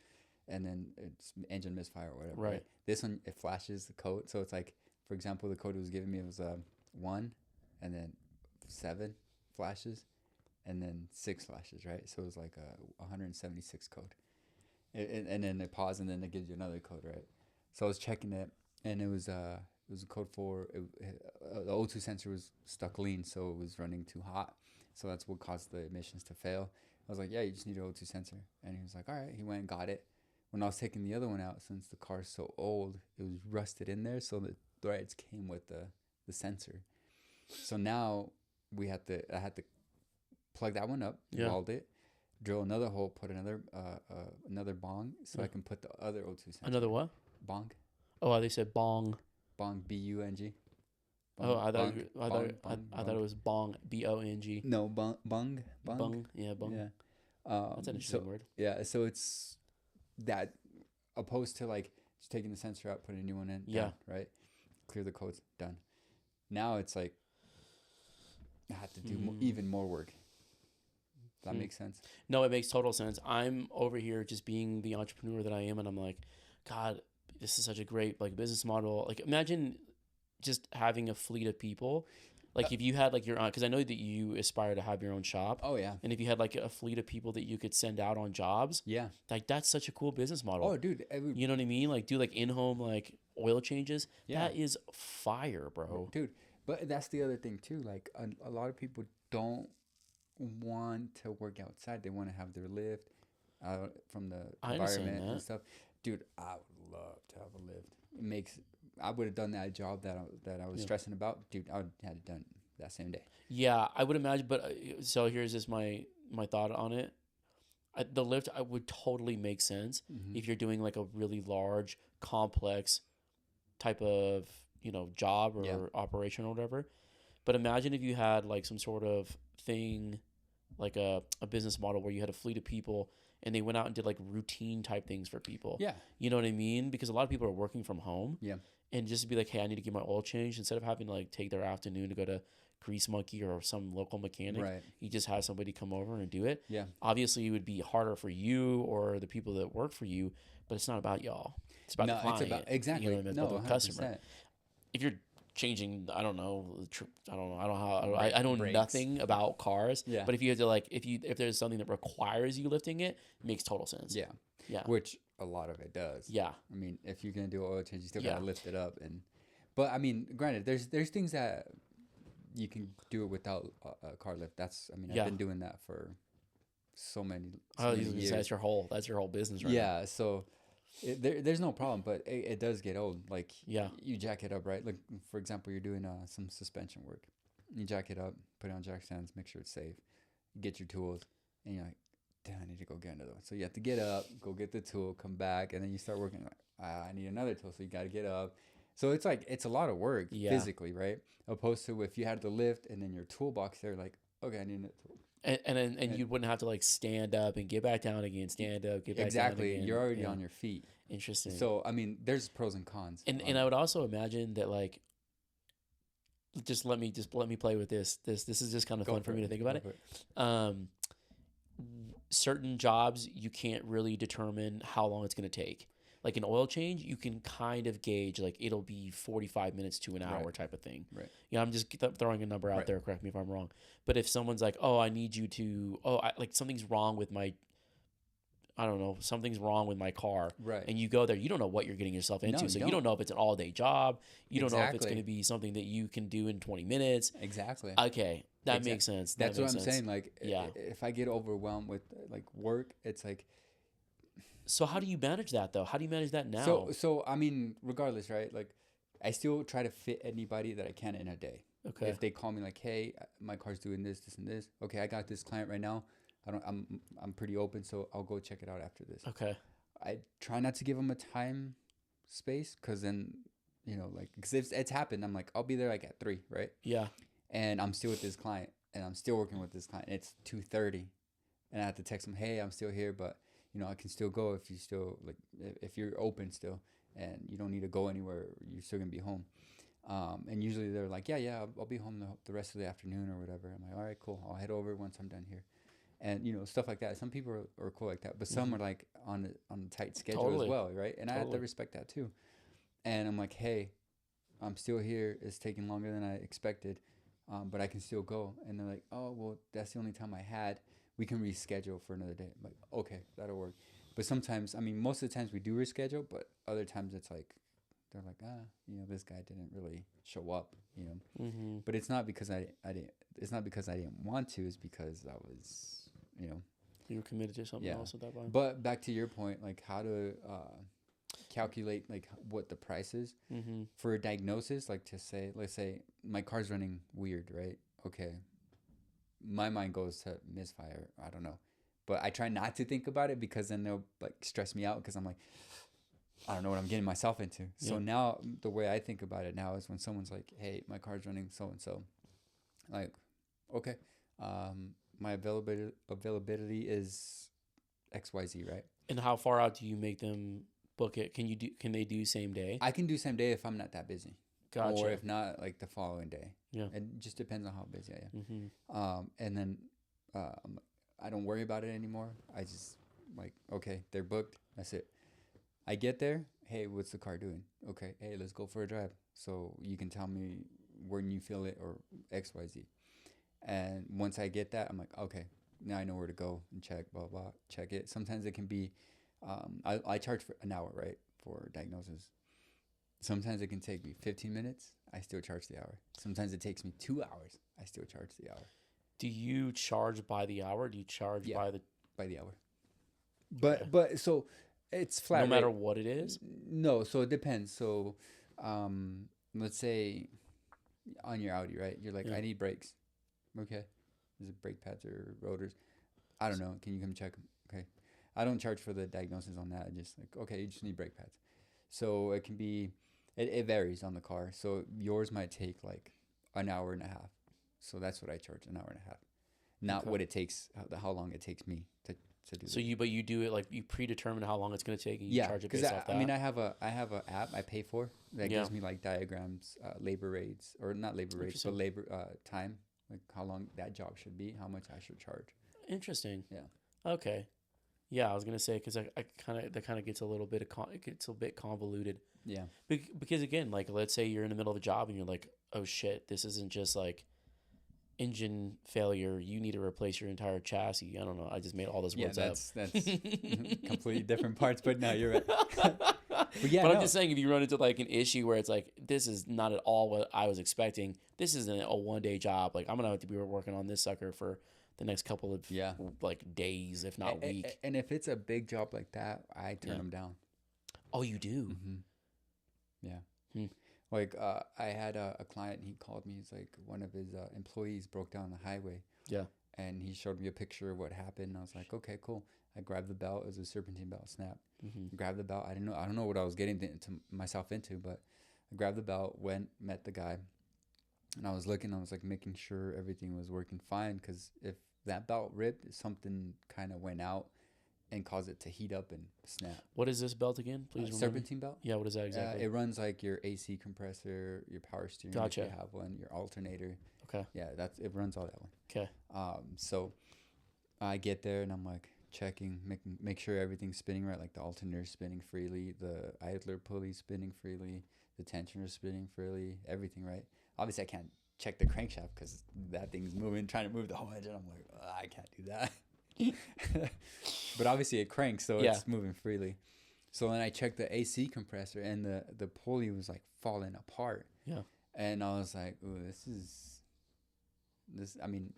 and then it's engine misfire or whatever. Right. This one, it flashes the code. So it's like, for example, the code it was giving me was 1 and then 7 flashes and then 6 flashes, right? So it was like a 176 code. And then it paused and then it gives you another code, right? So I was checking it, and it was a code for the O2 sensor was stuck lean, so it was running too hot. So that's what caused the emissions to fail. I was like, yeah, you just need an O2 sensor. And he was like, all right. He went and got it. When I was taking the other one out, since the car's so old, it was rusted in there, so the threads came with the sensor. So now I had to plug that one up, weld it, drill another hole, put another bong, so I can put the other O2 sensor. Another what? Bong. Oh, they said bong. Bong, B-U-N-G. Oh, I thought it was bong, B-O-N-G. No, bong. Yeah, bong. Yeah. That's an interesting word. Yeah, so it's that opposed to like just taking the sensor out, putting a new one in. Yeah. Done, right? Clear the codes, done. Now it's like I have to do even more work. Does that make sense? No, it makes total sense. I'm over here just being the entrepreneur that I am, and I'm like, God, this is such a great like business model. Like, imagine just having a fleet of people. Like if you had like your own, because I know that you aspire to have your own shop. Oh yeah. And if you had like a fleet of people that you could send out on jobs. Yeah. Like that's such a cool business model. Oh dude. You know what I mean? Like do like in-home like oil changes. Yeah. That is fire, bro. Dude. But that's the other thing too. Like a lot of people don't want to work outside. They want to have their lift. from the I understand environment and that. stuff. Dude, I would love to have a lift. It makes I would have done that job that I was Yeah. stressing about. Dude, I would have it done that same day. Yeah, I would imagine. But so here's just my thought on it. The lift I would totally make sense Mm-hmm. if you're doing like a really large, complex type of job or Yeah. operation or whatever. But imagine if you had like some sort of thing, like a business model where you had a fleet of people and they went out and did like routine type things for people. Yeah. You know what I mean? Because a lot of people are working from home. Yeah. And just to be like, hey, I need to get my oil changed, instead of having to like take their afternoon to go to Grease Monkey or some local mechanic, Right. you just have somebody come over and do it. Yeah. Obviously, it would be harder for you or the people that work for you, but it's not about y'all. It's about the client. It's about exactly. You know what I mean? It's No, about the 100%. customer. If you're changing, I don't know, I don't know, I know Brakes. nothing about cars. Yeah. But if you have to like, if there's something that requires you lifting it, makes total sense. Yeah. Yeah. Which a lot of it does. Yeah. I mean, if you're gonna do an oil change, you still Yeah. gotta lift it up, but I mean, granted, there's things that you can do it without a car lift. I've Yeah. been doing that for so many Oh, years. that's your whole business, right? Yeah, so there's no problem, but it does get old. Like, Yeah. you jack it up, right? Like, for example, you're doing some suspension work. You jack it up, put it on jack stands, make sure it's safe. You get your tools, and you're like, damn, I need to go get another one. So you have to get up, go get the tool, come back, and then you start working. Like, I need another tool, so you got to get up. So it's like, it's a lot of work physically, right? Opposed to if you had the lift and then your toolbox there, like, okay, I need another tool. And you wouldn't have to like stand up and get back down again, stand up, get back down Exactly. again. You're already Yeah. on your feet. Interesting. So, I mean, there's pros and cons. And I would also imagine that like, just let me play with this. This is just kind of fun for me to think about it. Certain jobs you can't really determine how long it's going to take. Like an oil change, you can kind of gauge like it'll be 45 minutes to an hour type of thing. Right. You know, I'm just throwing a number out there. Correct me if I'm wrong. But if someone's like, "Oh, I need you to," like something's wrong with my, I don't know, something's wrong with my car. Right. And you go there, you don't know what you're getting yourself into. No, So you you don't know if it's an all day job. You don't know if it's Exactly. going to be something that you can do in 20 minutes. Exactly. Okay. That makes sense. That's what I'm sense. saying. Like, Yeah. if I get overwhelmed with like work, it's like, So how do you manage that though? How do you manage that now? so I mean, regardless, right? Like, I still try to fit anybody that I can in a day. Okay. If they call me like, hey, my car's doing this, this, and this. Okay, I got this client right now. I'm pretty open, so I'll go check it out after this. Okay. I try not to give them a time space, because then, like, because it's happened. I'm like, I'll be there like at 3, right? Yeah. And I'm still with this client, and I'm still working with this client. It's 2:30, and I have to text them, hey, I'm still here, but I can still go if you still like, if you're open still, and you don't need to go anywhere. You're still gonna be home. And usually they're like, yeah, I'll be home the rest of the afternoon or whatever. I'm like, all right, cool. I'll head over once I'm done here. And stuff like that. Some people are cool like that, but some are like on a tight schedule as well, right? And I have to respect that too. And I'm like, hey, I'm still here. It's taking longer than I expected, but I can still go. And they're like, oh, well, that's the only time I had. We can reschedule for another day. I'm like, okay, that'll work. But sometimes, I mean, most of the times we do reschedule, but other times it's like, they're like, this guy didn't really show up, Mm-hmm. But it's not because I didn't. It's not because I didn't want to. It's because I was, You were committed to something else at that point. But back to your point, like how to calculate like what the price is for a diagnosis. Like, to say, let's say my car's running weird, right? Okay, my mind goes to misfire. I don't know, but I try not to think about it, because then they'll like stress me out, because I'm like, I don't know what I'm getting myself into. So now the way I think about it now is when someone's like, hey, my car's running so and so, like, okay, my availability is XYZ, right? And how far out do you make them book it? Can they do same day? I can do same day if I'm not that busy. Gotcha. Or if not, like the following day. Yeah. It just depends on how busy I am. Mm-hmm. And then I don't worry about it anymore. I just like, okay, they're booked. That's it. I get there. Hey, what's the car doing? Okay. Hey, let's go for a drive. So you can tell me when you feel it or XYZ. And once I get that, I'm like, okay, now I know where to go and check, blah, blah, check it. Sometimes it can be, I charge for an hour, right, for diagnosis. Sometimes it can take me 15 minutes. I still charge the hour. Sometimes it takes me 2 hours. I still charge the hour. Do you charge by the hour? Do you charge by the hour? But so it's flat No matter rate. what it is. No, so it depends. So, let's say on your Audi, right? You're like, Yeah. I need brakes. Okay, is it brake pads or rotors? I don't know. Can you come check them? Okay, I don't charge for the diagnosis on that. I just like, okay, you just need brake pads. So it can be, it varies on the car. So yours might take like an hour and a half. So that's what I charge, an hour and a half. Not Okay. what it takes, how long it takes me to do So it. you do it like you predetermine how long it's going to take and you Yeah, charge it because based off that. I mean, I have a app I pay for that Yeah. gives me like diagrams, labor rates, or not labor rates, but Interesting. labor time, like how long that job should be, how much I should charge. Interesting. Yeah. Okay. Yeah, I was gonna say because I kind of that kind of gets a little bit it gets a bit convoluted. Yeah. Because again, like let's say you're in the middle of a job and you're like, oh shit, this isn't just like engine failure. You need to replace your entire chassis. I don't know. I just made all those Yeah, words up. that's completely different parts, but no, you're right. But yeah, But I'm no. just saying, if you run into like an issue where it's like, this is not at all what I was expecting. This isn't a 1 day job. Like I'm gonna have to be working on this sucker for the next couple of Yeah. like days, if not week. And if it's a big job like that, I turn Yeah. them down. Oh, you do? Mm-hmm. Yeah. Hmm. Like I had a client. He called me. He's like, one of his employees broke down the highway. Yeah. And he showed me a picture of what happened. And I was like, okay, cool. I grabbed the belt. It was a serpentine belt snap. Mm-hmm. Grabbed the belt. I don't know what I was getting into myself into, but I grabbed the belt, went, met the guy, and I was looking. I was like making sure everything was working fine, because if that belt ripped, something kind of went out and caused it to heat up and snap. What is this belt again? Please remind me. Serpentine belt. Yeah, what is that exactly? It runs like your AC compressor, your power steering, Gotcha. if you have one, your alternator. Okay. Yeah, it runs all that one. Okay. So I get there and I'm like checking, make sure everything's spinning right, like the alternator's spinning freely, the idler pulley's spinning freely, the tensioner's spinning freely, everything right. Obviously, I can't check the crankshaft because that thing's moving, trying to move the whole engine. I'm like, I can't do that. But obviously it cranks, so it's moving freely. So then I checked the AC compressor, and the pulley was like falling apart. Yeah. And I was like, ooh, I mean,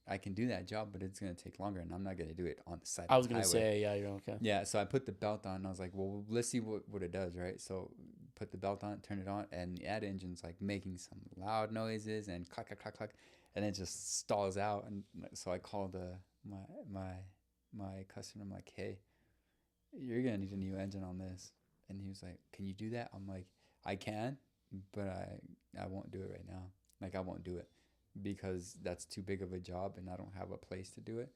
I can do that job, but it's going to take longer, and I'm not going to do it on the side I was of the going to highway. say, yeah, you're okay. Yeah, so I put the belt on, and I was like, well, let's see what it does, right? So put the belt on, turn it on, and that engine's like making some loud noises and clack, clack, clack, clack, and it just stalls out. And so I called my customer. I'm like, hey, you're going to need a new engine on this. And he was like, can you do that? I'm like, I can, but I won't do it right now. Like, I won't do it because that's too big of a job, and I don't have a place to do it,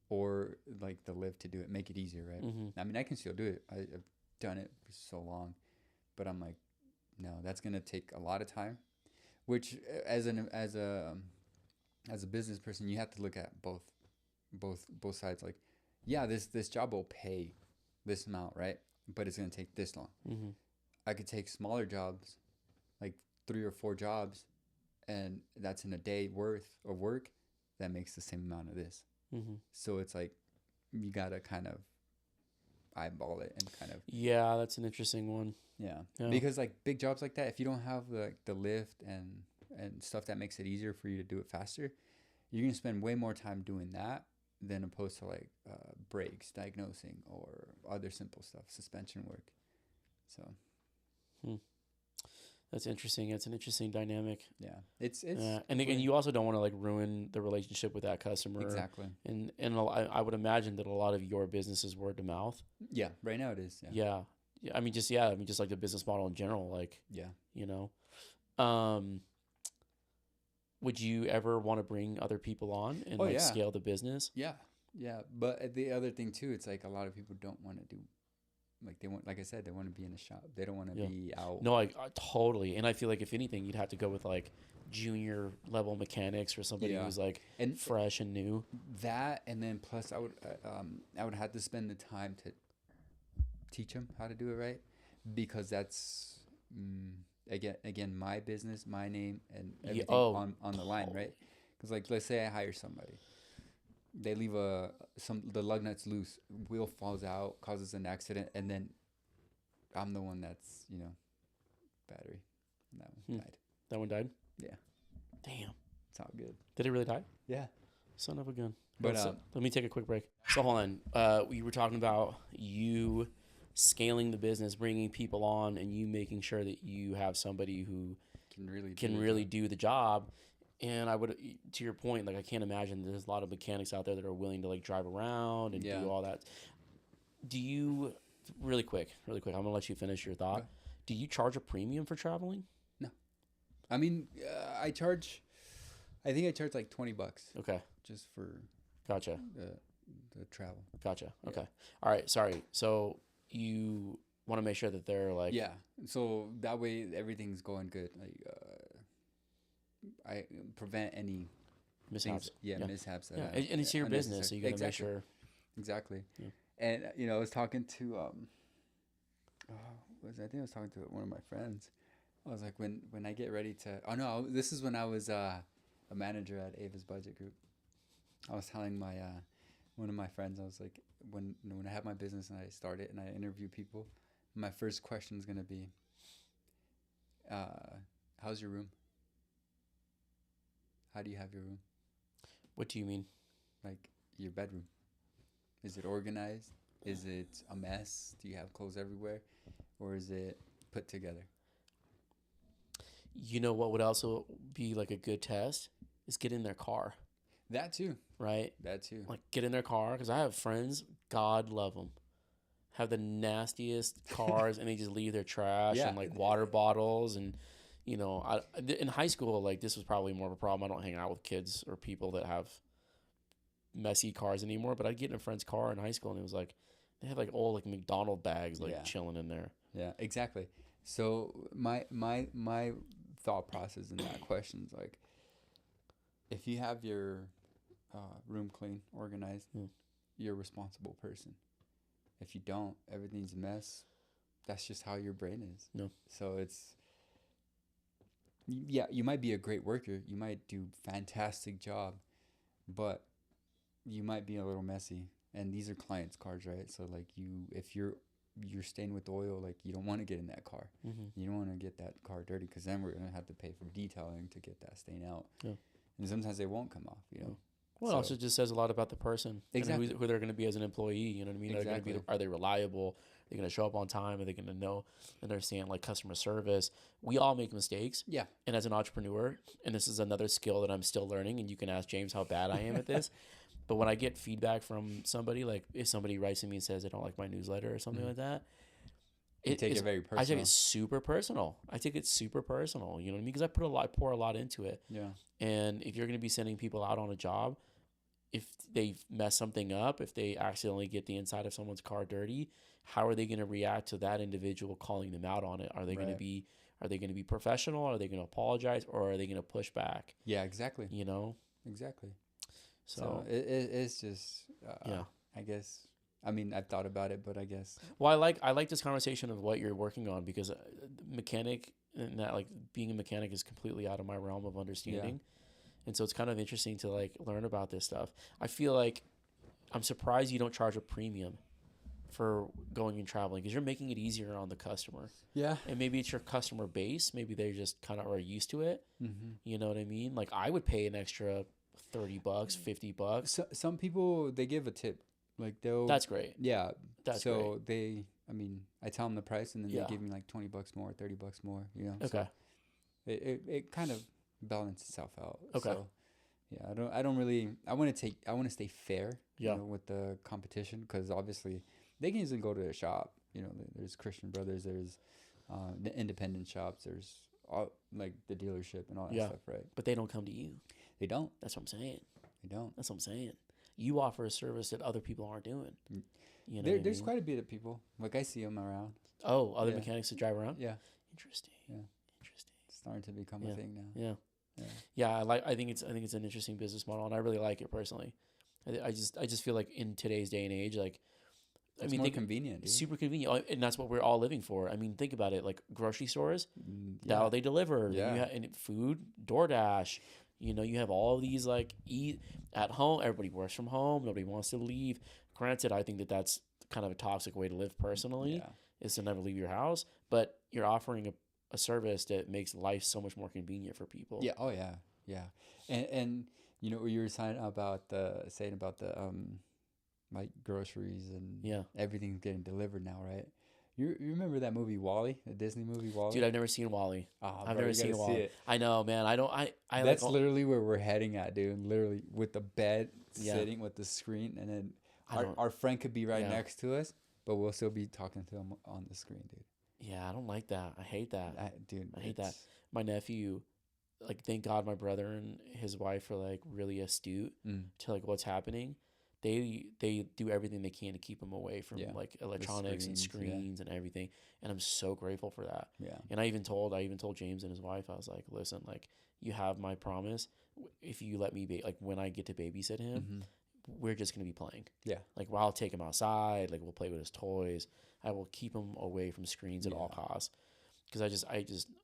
or like the live to do it, make it easier, right? Mm-hmm. I mean, I can still do it. I've done it for so long, but I'm like, no, that's gonna take a lot of time. Which, as a business person, you have to look at both sides. Like, yeah, this job will pay this amount, right? But it's gonna take this long. Mm-hmm. I could take smaller jobs, like 3 or 4 jobs, and that's in a day worth of work that makes the same amount of this. Mm-hmm. So it's like you gotta kind of eyeball it and kind of Yeah, that's an interesting one. yeah. Yeah. Because like big jobs like that, if you don't have the lift and stuff that makes it easier for you to do it faster, you're gonna spend way more time doing that than opposed to like brakes, diagnosing, or other simple stuff, suspension work. So That's interesting. It's an interesting dynamic. yeah, it's And again, you also don't want to like ruin the relationship with that customer. exactly. And I would imagine that a lot of your business is word of mouth. Yeah, right now it is. Yeah. I mean, just like the business model in general. Like, Yeah. you know, would you ever want to bring other people on and scale the business? Yeah. Yeah. But the other thing too, it's like a lot of people don't want to do, like they want, like I said, they want to be in a shop. They don't want to be out. No, I totally. And I feel like if anything, you'd have to go with like junior level mechanics or somebody who's like fresh and new. That, and then plus I would have to spend the time to teach them how to do it right, because that's again my business, my name, and everything on the line, right? Because like let's say I hire somebody, they leave the lug nuts loose, wheel falls out, causes an accident, and then I'm the one that's battery, and that one died. That one died? Yeah. Damn. It's all good. Did it really die? Yeah. Son of a gun. But So let me take a quick break. So hold on. We were talking about you scaling the business, bringing people on, and you making sure that you have somebody who can really do the job. And I would, to your point, like I can't imagine there's a lot of mechanics out there that are willing to like drive around and do all that. Do you, really quick, I'm gonna let you finish your thought. Okay. Do you charge a premium for traveling? No, I mean I think I charge like $20. Okay. Just for Gotcha. The travel. Gotcha. Okay. All right. Sorry. So you want to make sure that they're like so that way everything's going good. Like I prevent any mishaps. Mishaps. And it's your business, so you got to make sure. Exactly. Yeah. And I was talking to I think I was talking to one of my friends. I was like, when I get ready to. Oh no, this is when I was a manager at Ava's Budget Group. I was telling my one of my friends, I was like, when I have my business and I start it and I interview people, my first question is gonna be, how's your room? How do you have your room? What do you mean? Like your bedroom. Is it organized? Is it a mess? Do you have clothes everywhere? Or is it put together? You know what would also be like a good test is get in their car. That too. Right? That too. Like get in their car, because I have friends, God love them, have the nastiest cars and they just leave their trash and like water bottles. And, in high school, like this was probably more of a problem. I don't hang out with kids or people that have messy cars anymore, but I'd get in a friend's car in high school and it was like, they have like old like McDonald bags chilling in there. Yeah, exactly. So my thought process in that question is like, if you have your room clean, organized, you're a responsible person. If you don't, everything's a mess. That's just how your brain is. No. So you might be a great worker. You might do fantastic job, but you might be a little messy. And these are clients' cars, right? So like if you're stained with oil, like you don't want to get in that car. Mm-hmm. You don't want to get that car dirty, because then we're gonna have to pay for detailing to get that stain out. Yeah. And sometimes they won't come off. Well, it also just says a lot about the person. Exactly. And who they're going to be as an employee. You know what I mean? Exactly. Are they reliable? Are they going to show up on time? Are they going to know and understand like customer service? We all make mistakes. Yeah. And as an entrepreneur, and this is another skill that I'm still learning, and you can ask James how bad I am at this. But when I get feedback from somebody, like if somebody writes to me and says they don't like my newsletter or something like that, you take it very personal. I take it super personal. You know what I mean? Because I pour a lot into it. Yeah. And if you're going to be sending people out on a job, if they mess something up, if they accidentally get the inside of someone's car dirty, how are they going to react to that individual calling them out on it? Are they going to be professional? Are they going to apologize, or are they going to push back? Yeah, exactly. Exactly. So it's just I guess. I mean, I've thought about it, but I guess. Well, I like this conversation of what you're working on, because mechanic and that, like being a mechanic, is completely out of my realm of understanding. Yeah. And so it's kind of interesting to like learn about this stuff. I feel like I'm surprised you don't charge a premium for going and traveling, because you're making it easier on the customer. Yeah. And maybe it's your customer base. Maybe they just kind of are used to it. Mm-hmm. You know what I mean? Like I would pay an extra $30, $50. So, some people, they give a tip. Like That's great. Yeah. That's so great. I tell them the price, and then they give me like $20 more, $30 more, Okay. So it kind of balances itself out. Okay. So, yeah, I don't really, I want to stay fair, yeah. With the competition, because obviously they can easily go to a shop, there's Christian Brothers, there's the independent shops, there's all like the dealership and all that stuff, right? But they don't come to you. They don't. That's what I'm saying. They don't. That's what I'm saying. You offer a service that other people aren't doing. There's quite a bit of people. Like I see them around. Oh, other mechanics that drive around? Yeah. Interesting. Yeah. Interesting. It's starting to become a thing now. Yeah. Yeah. I think it's an interesting business model, and I really like it personally. I just feel like in today's day and age, like, it's more convenient. Dude. Super convenient, and that's what we're all living for. I mean, think about it. Like grocery stores, now they deliver. Yeah. And food, DoorDash. You have all these like eat at home. Everybody works from home. Nobody wants to leave. Granted, I think that's kind of a toxic way to live personally, is to never leave your house. But you're offering a service that makes life so much more convenient for people. Yeah. Oh yeah. Yeah. And You know what you were saying about the like groceries and Yeah. everything's getting delivered now, right? You remember that movie Wall-E, the Disney movie Wall-E? Dude, I've never seen Wall-E. Oh, I've bro, never you gotta seen see Wall-E. it. I know, man. I like That's literally where we're heading at, dude. Literally with the bed Yeah. sitting with the screen, and then I don't. our friend could be right Yeah. next to us, but we'll still be talking to him on the screen, dude. Yeah, I don't like that. I hate that. Dude, I hate that. My nephew, like, thank God my brother and his wife are like really astute to like what's happening. They do everything they can to keep him away from like electronics and screens and everything. And I'm so grateful for that. Yeah. And I even told James and his wife, I was like, listen, like, you have my promise. If you let me like when I get to babysit him, we're just gonna be playing. Yeah. Like, I'll take him outside. Like, we'll play with his toys. I will keep him away from screens at all costs. Because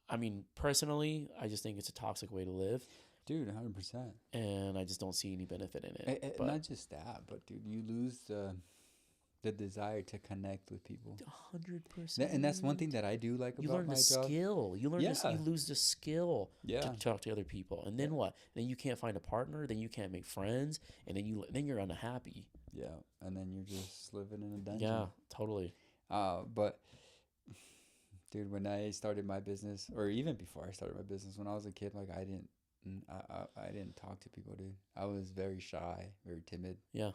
I mean, personally, I just think it's a toxic way to live. Dude, 100%. And I just don't see any benefit in it. But not just that, but dude, you lose the desire to connect with people. 100%. And that's one thing that I do like you about learn my the job. skill. You learn this. You lose the skill to talk to other people. And then what? Then you can't find a partner. Then you can't make friends. And then you're unhappy. Yeah, and then you're just living in a dungeon. Yeah, totally. But dude, when I started my business, or even before I started my business, when I was a kid, like I didn't talk to people, dude. I was very shy, very timid. Yeah.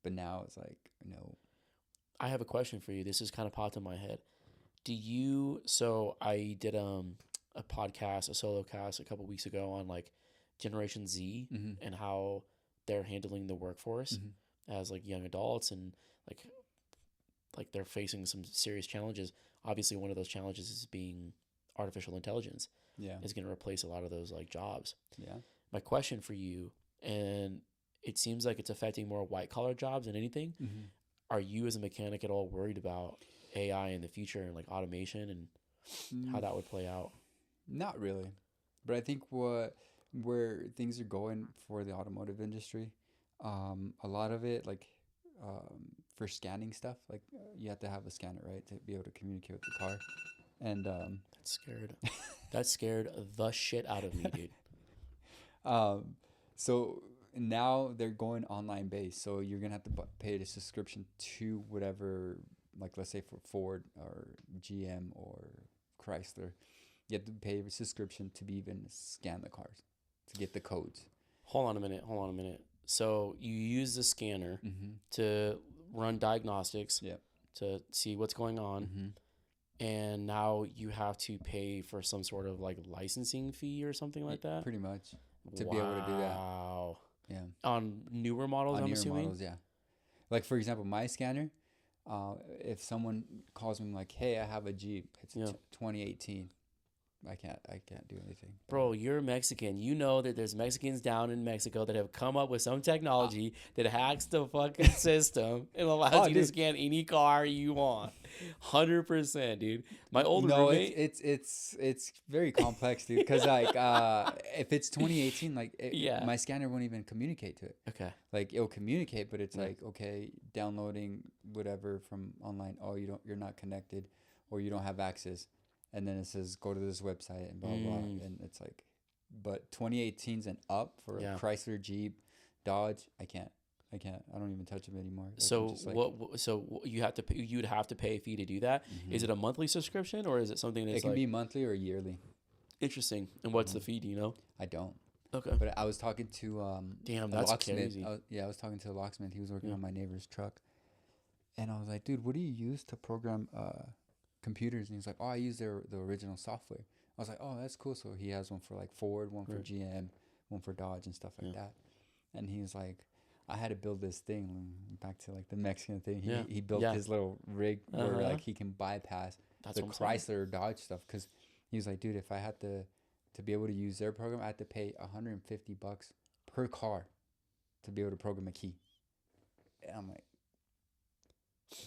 But now it's like, no. I have a question for you. This has kind of popped in my head. So I did a podcast, a solo cast a couple weeks ago on like Generation Z and how they're handling the workforce as like young adults, and like they're facing some serious challenges. Obviously, one of those challenges is being artificial intelligence. Yeah. Is going to replace a lot of those like jobs. Yeah. My question for you, and it seems like it's affecting more white collar jobs than anything. Are you as a mechanic at all worried about AI in the future and like automation and how that would play out? Not really. But I think where things are going for the automotive industry, a lot of it, like for scanning stuff, like you have to have a scanner, right, to be able to communicate with the car. And that scared the shit out of me, dude. So now they're going online based, so you're gonna have to pay the subscription to whatever, like let's say for Ford or GM or Chrysler, you have to pay a subscription to be even scan the cars to get the codes. Hold on a minute. So you use the scanner to run diagnostics to see what's going on. And now you have to pay for some sort of like licensing fee or something like that? Pretty much. To be able to do that. Wow. Yeah. On newer models, I'm assuming? Models, yeah. Like, for example, my scanner, if someone calls me like, hey, I have a Jeep, it's 2018. I can't do anything. Bro, you're Mexican. You know that there's Mexicans down in Mexico that have come up with some technology that hacks the fucking system and allows you to scan any car you want. 100%, dude. My old roommate. It's very complex, dude. Because like, if it's 2018, like, my scanner won't even communicate to it. Okay. Like, it'll communicate, but it's like, okay, downloading whatever from online. Oh, you're not connected, or you don't have access. And then it says, go to this website and blah, blah. And it's like, but 2018's and up for a Chrysler, Jeep, Dodge. I can't. I don't even touch them anymore. Like, so you would have to pay a fee to do that. Is it a monthly subscription or is it something that's it can be monthly or yearly? Interesting. And what's the fee? Do you know? I don't. Okay. But I was talking to damn, that's crazy. I was talking to a locksmith. He was working on my neighbor's truck. And I was like, dude, what do you use to program computers? And he's like, oh, I use the original software. I was like, oh, that's cool. So he has one for like Ford, one for GM, one for Dodge and stuff like that. And he was like, I had to build this thing, back to like the Mexican thing. He built his little rig where like he can bypass the Chrysler or Dodge stuff. Because he was like, dude, if I had to be able to use their program, I had to pay $150 per car to be able to program a key. And I'm like,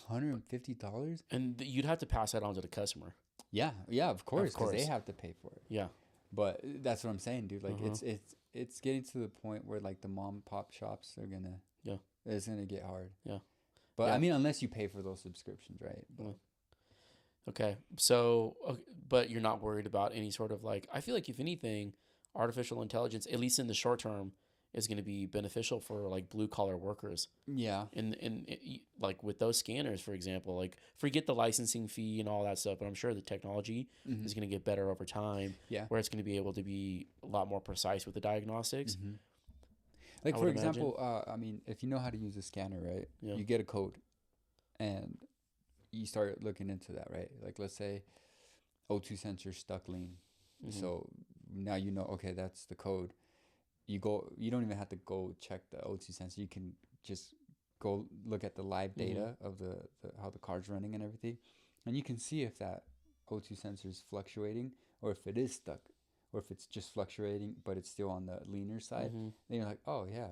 $150? And you'd have to pass that on to the customer. Yeah, of course, because they have to pay for it. Yeah. But that's what I'm saying, dude. Like, it's getting to the point where like the mom and pop shops are gonna it's gonna get hard. Yeah. But I mean, unless you pay for those subscriptions, right? But, okay. So, but you're not worried about any sort of like, I feel like if anything, artificial intelligence, at least in the short term, is going to be beneficial for like blue collar workers. Yeah. And like with those scanners, for example, like forget the licensing fee and all that stuff, but I'm sure the technology is going to get better over time. Yeah. Where it's going to be able to be a lot more precise with the diagnostics. Like, for example, I mean, if you know how to use a scanner, right? Yeah. You get a code and you start looking into that, right? Like, let's say O2 sensor stuck lean. So now you know, okay, that's the code. You don't even have to go check the O2 sensor. You can just go look at the live data of the how the car's running and everything. And you can see if that O2 sensor is fluctuating or if it is stuck or if it's just fluctuating, but it's still on the leaner side. Then you're like, oh, yeah.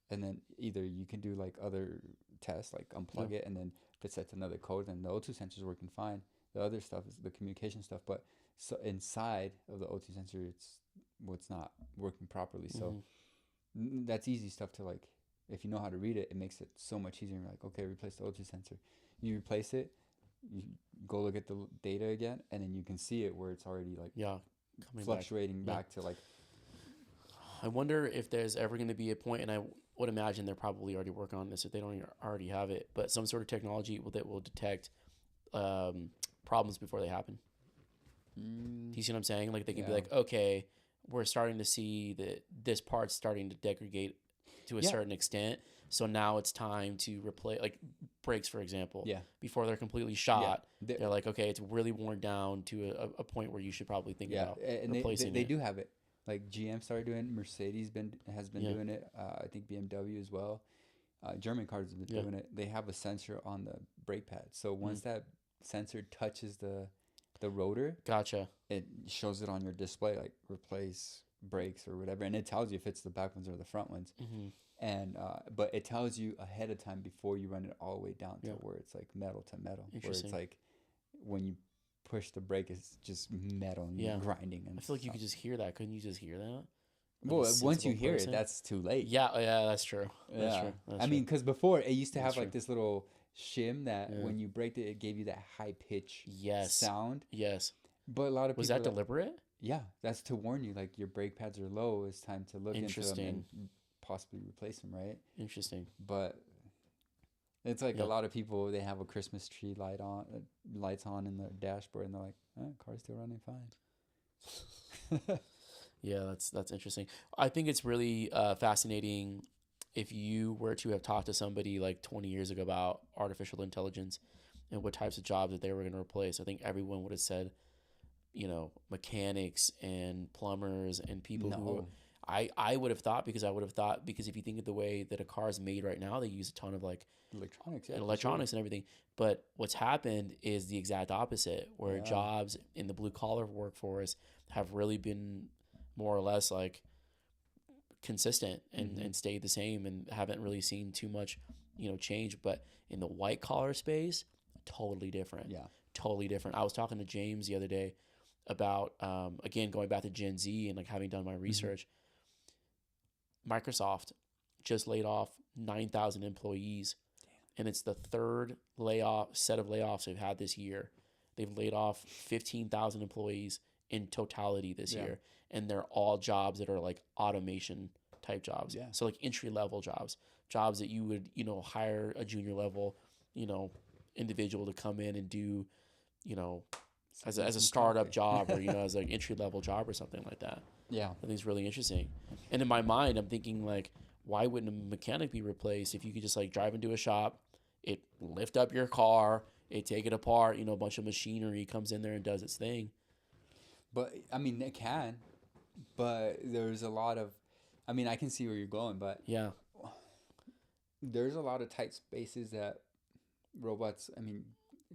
And then either you can do like other tests, like unplug it, and then if it sets another code, then the O2 sensor is working fine. The other stuff is the communication stuff. But so inside of the O2 sensor, it's what's not working properly. So that's easy stuff to like, if you know how to read it, it makes it so much easier. You're like, okay, replace the O2 sensor. You replace it, you go look at the data again, and then you can see it where it's already like fluctuating back to like. I wonder if there's ever going to be a point, and I would imagine they're probably already working on this if they don't already have it, but some sort of technology that will detect problems before they happen. Do you see what I'm saying? Like they can be like, okay, we're starting to see that this part's starting to degrade to a certain extent. So now it's time to replace, like brakes, for example. Yeah. Before they're completely shot, they're like, okay, it's really worn down to a point where you should probably think about replacing it. They do have it. Like GM started doing it. Mercedes has been doing it. I think BMW as well. German cars have been doing it. They have a sensor on the brake pad. So once that sensor touches the rotor, it shows it on your display, like replace brakes or whatever, and it tells you if it's the back ones or the front ones. And but it tells you ahead of time before you run it all the way down to where it's like metal to metal, where it's like when you push the brake, it's just metal and grinding. And I feel like you could just hear that. Couldn't you just hear that? Well, once you hear it, that's too late. Yeah, that's true. That's true. I mean, because before it used to have like this little shim that when you braked it, it gave you that high pitch sound. Yes. But a lot of people, was that deliberate? Yeah, that's to warn you, like your brake pads are low. It's time to look into them and possibly replace them, right? Interesting. But it's like a lot of people, they have a Christmas tree lights on in the dashboard, and they're like, car's still running fine. Yeah, that's interesting. I think it's really fascinating if you were to have talked to somebody like 20 years ago about artificial intelligence and what types of jobs that they were going to replace. I think everyone would have said, mechanics and plumbers and people who I would have thought, because if you think of the way that a car is made right now, they use a ton of like electronics and everything. But what's happened is the exact opposite, where jobs in the blue collar workforce have really been more or less like consistent and stayed the same and haven't really seen too much, change. But in the white collar space, totally different. Yeah. Totally different. I was talking to James the other day about, again, going back to Gen Z and like having done my research. Microsoft just laid off 9,000 employees. And it's the third set of layoffs they've had this year. They've laid off 15,000 employees in totality this year. And they're all jobs that are like automation type jobs. Yeah. So like entry level jobs that you would, hire a junior level, individual to come in and do, as a startup job or, as an entry level job or something like that. Yeah. I think it's really interesting. And in my mind, I'm thinking like, why wouldn't a mechanic be replaced if you could just like drive into a shop, it lift up your car, it take it apart, a bunch of machinery comes in there and does its thing. But I mean, it can, but there's a lot of, I can see where you're going, but there's a lot of tight spaces that robots,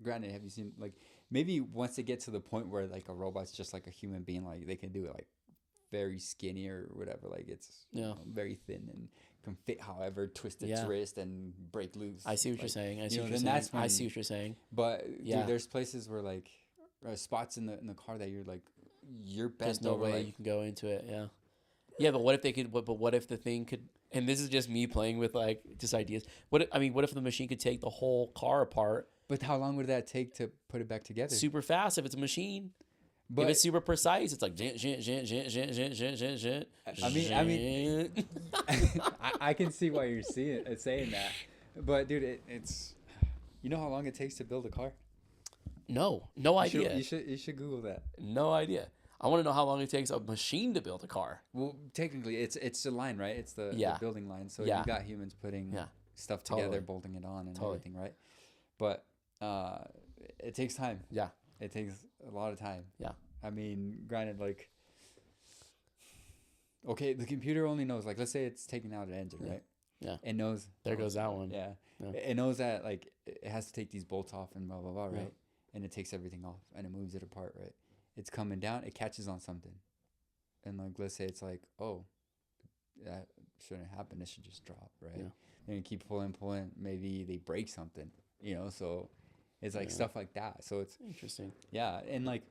granted, have you seen, like, maybe once they get to the point where like a robot's just like a human being, like they can do it like very skinny or whatever, like it's very thin and can fit however, twist its wrist and break loose. I see what you're saying. I see what you're saying. But dude, there's places where like spots in the car that you're like, you're bent there's no over, way like, you can go into it. Yeah, but what if they could? But what if the thing could? And this is just me playing with like just ideas. What if the machine could take the whole car apart? But how long would that take to put it back together? Super fast if it's a machine. But if it's super precise, it's like zhint, zhint, zhint, zhint, zhint, zhint, zhint, zhint, zhint. I mean, I can see why you're saying that. But dude, it's you know how long it takes to build a car? No You idea. should Google that. No idea. I want to know how long it takes a machine to build a car. Well, technically, it's the line, right? It's the building line. So you got humans putting stuff together, bolting it on, and everything, right? But it takes time. Yeah. It takes a lot of time. Yeah. I mean, granted, like, okay, the computer only knows, like, let's say it's taking out an engine, right? Yeah. It knows. There goes that one. Yeah. It knows that, like, it has to take these bolts off and blah, blah, blah, right? And it takes everything off and it moves it apart, right? It's coming down. It catches on something. And, like, let's say it's like, oh, that shouldn't happen. It should just drop, right? Yeah. Then you keep pulling. Maybe they break something, you know? So it's, like, stuff like that. So it's interesting. Yeah. And, like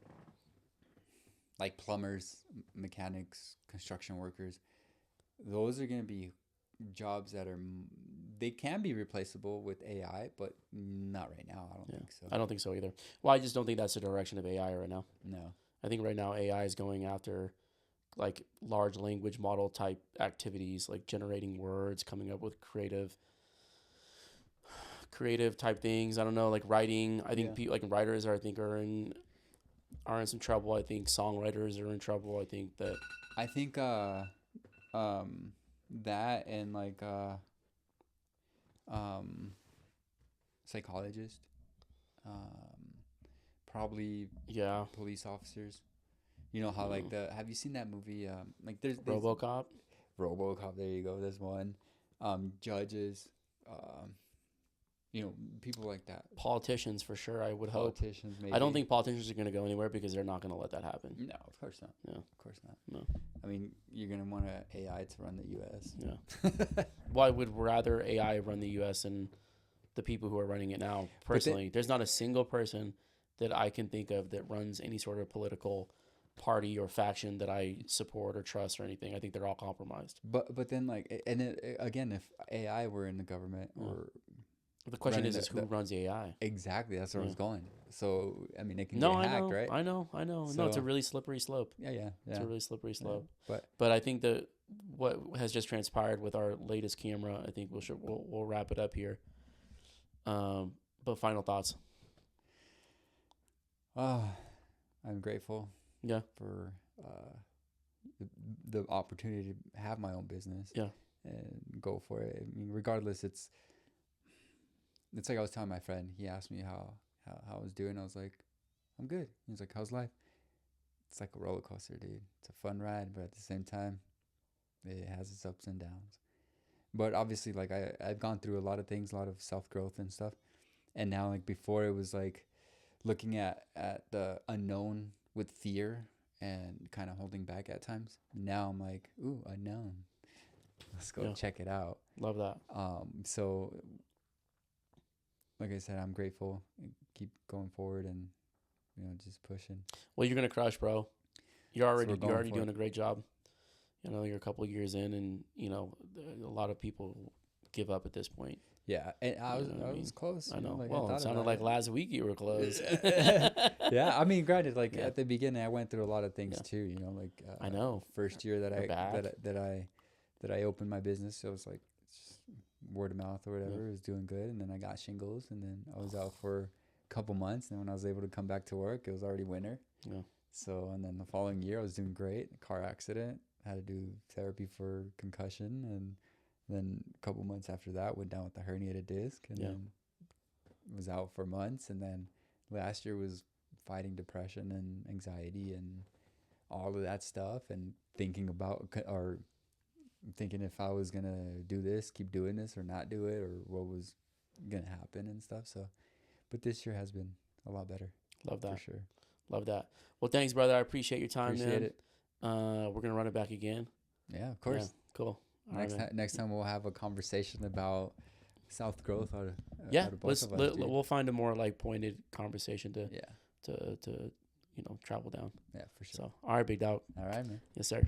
plumbers, mechanics, construction workers, those are going to be jobs that they can be replaceable with AI, but not right now. I don't think so. I don't think so either. Well, I just don't think that's the direction of AI right now. No. I think right now AI is going after like large language model type activities, like generating words, coming up with creative type things. I don't know, like writing. I think people, like writers are in some trouble. I think songwriters are in trouble. I think that and like psychologist, probably police officers. You know how like have you seen that movie? Like there's RoboCop. There you go. There's one. Judges. You know, people like that. Politicians, for sure, I would hope. Politicians, maybe. I don't think politicians are going to go anywhere because they're not going to let that happen. No, of course not. Yeah. Of course not. No. I mean, you're going to want AI to run the U.S. Yeah. Well, I would rather AI run the U.S. than the people who are running it now. Personally, there's not a single person that I can think of that runs any sort of political party or faction that I support or trust or anything. I think they're all compromised. But then, like, and again, if AI were in the government or... The question is who runs the AI? Exactly, that's where I was going. So, I mean, it can get hacked, right? I know. So, no, it's a really slippery slope. Yeah. It's a really slippery slope. Yeah, but I think that what has just transpired with our latest camera, I think we'll wrap it up here. But final thoughts. I'm grateful. Yeah. For the opportunity to have my own business. Yeah. And go for it. I mean, regardless, it's like I was telling my friend. He asked me how I was doing. I was like, I'm good. He was like, how's life? It's like a roller coaster, dude. It's a fun ride, but at the same time, it has its ups and downs. But obviously, like I've gone through a lot of things, a lot of self-growth and stuff. And now, like before, it was like looking at the unknown with fear and kind of holding back at times. Now I'm like, ooh, unknown. Let's go check it out. Love that. So like I said, I'm grateful. Keep going forward and, just pushing. Well, you're going to crush, bro. You're already doing a great job. You're a couple of years in and, a lot of people give up at this point. Yeah. And I was close. I know. It sounded like last week you were close. Yeah. I mean, granted, like at the beginning, I went through a lot of things too, I know. First year that I opened my business, it was like word of mouth or whatever. It was doing good, and then I got shingles, and then I was out for a couple months, and when I was able to come back to work, it was already winter. Yeah. So, and then the following year I was doing great. Car accident, had to do therapy for concussion, and then a couple months after that went down with the herniated disc, and then was out for months, and then last year was fighting depression and anxiety and all of that stuff, and thinking if I was gonna do this, keep doing this, or not do it, or what was gonna happen and stuff. So, but this year has been a lot better. Love that. For sure. Love that. Well, thanks, brother. I appreciate your time, Appreciate man. it. We're gonna run it back again. Yeah, of course. Yeah, cool. Next time we'll have a conversation about self growth. We'll find a more like pointed conversation to travel down. Yeah, for sure. So, all right, big dog. All right, man. Yes, sir.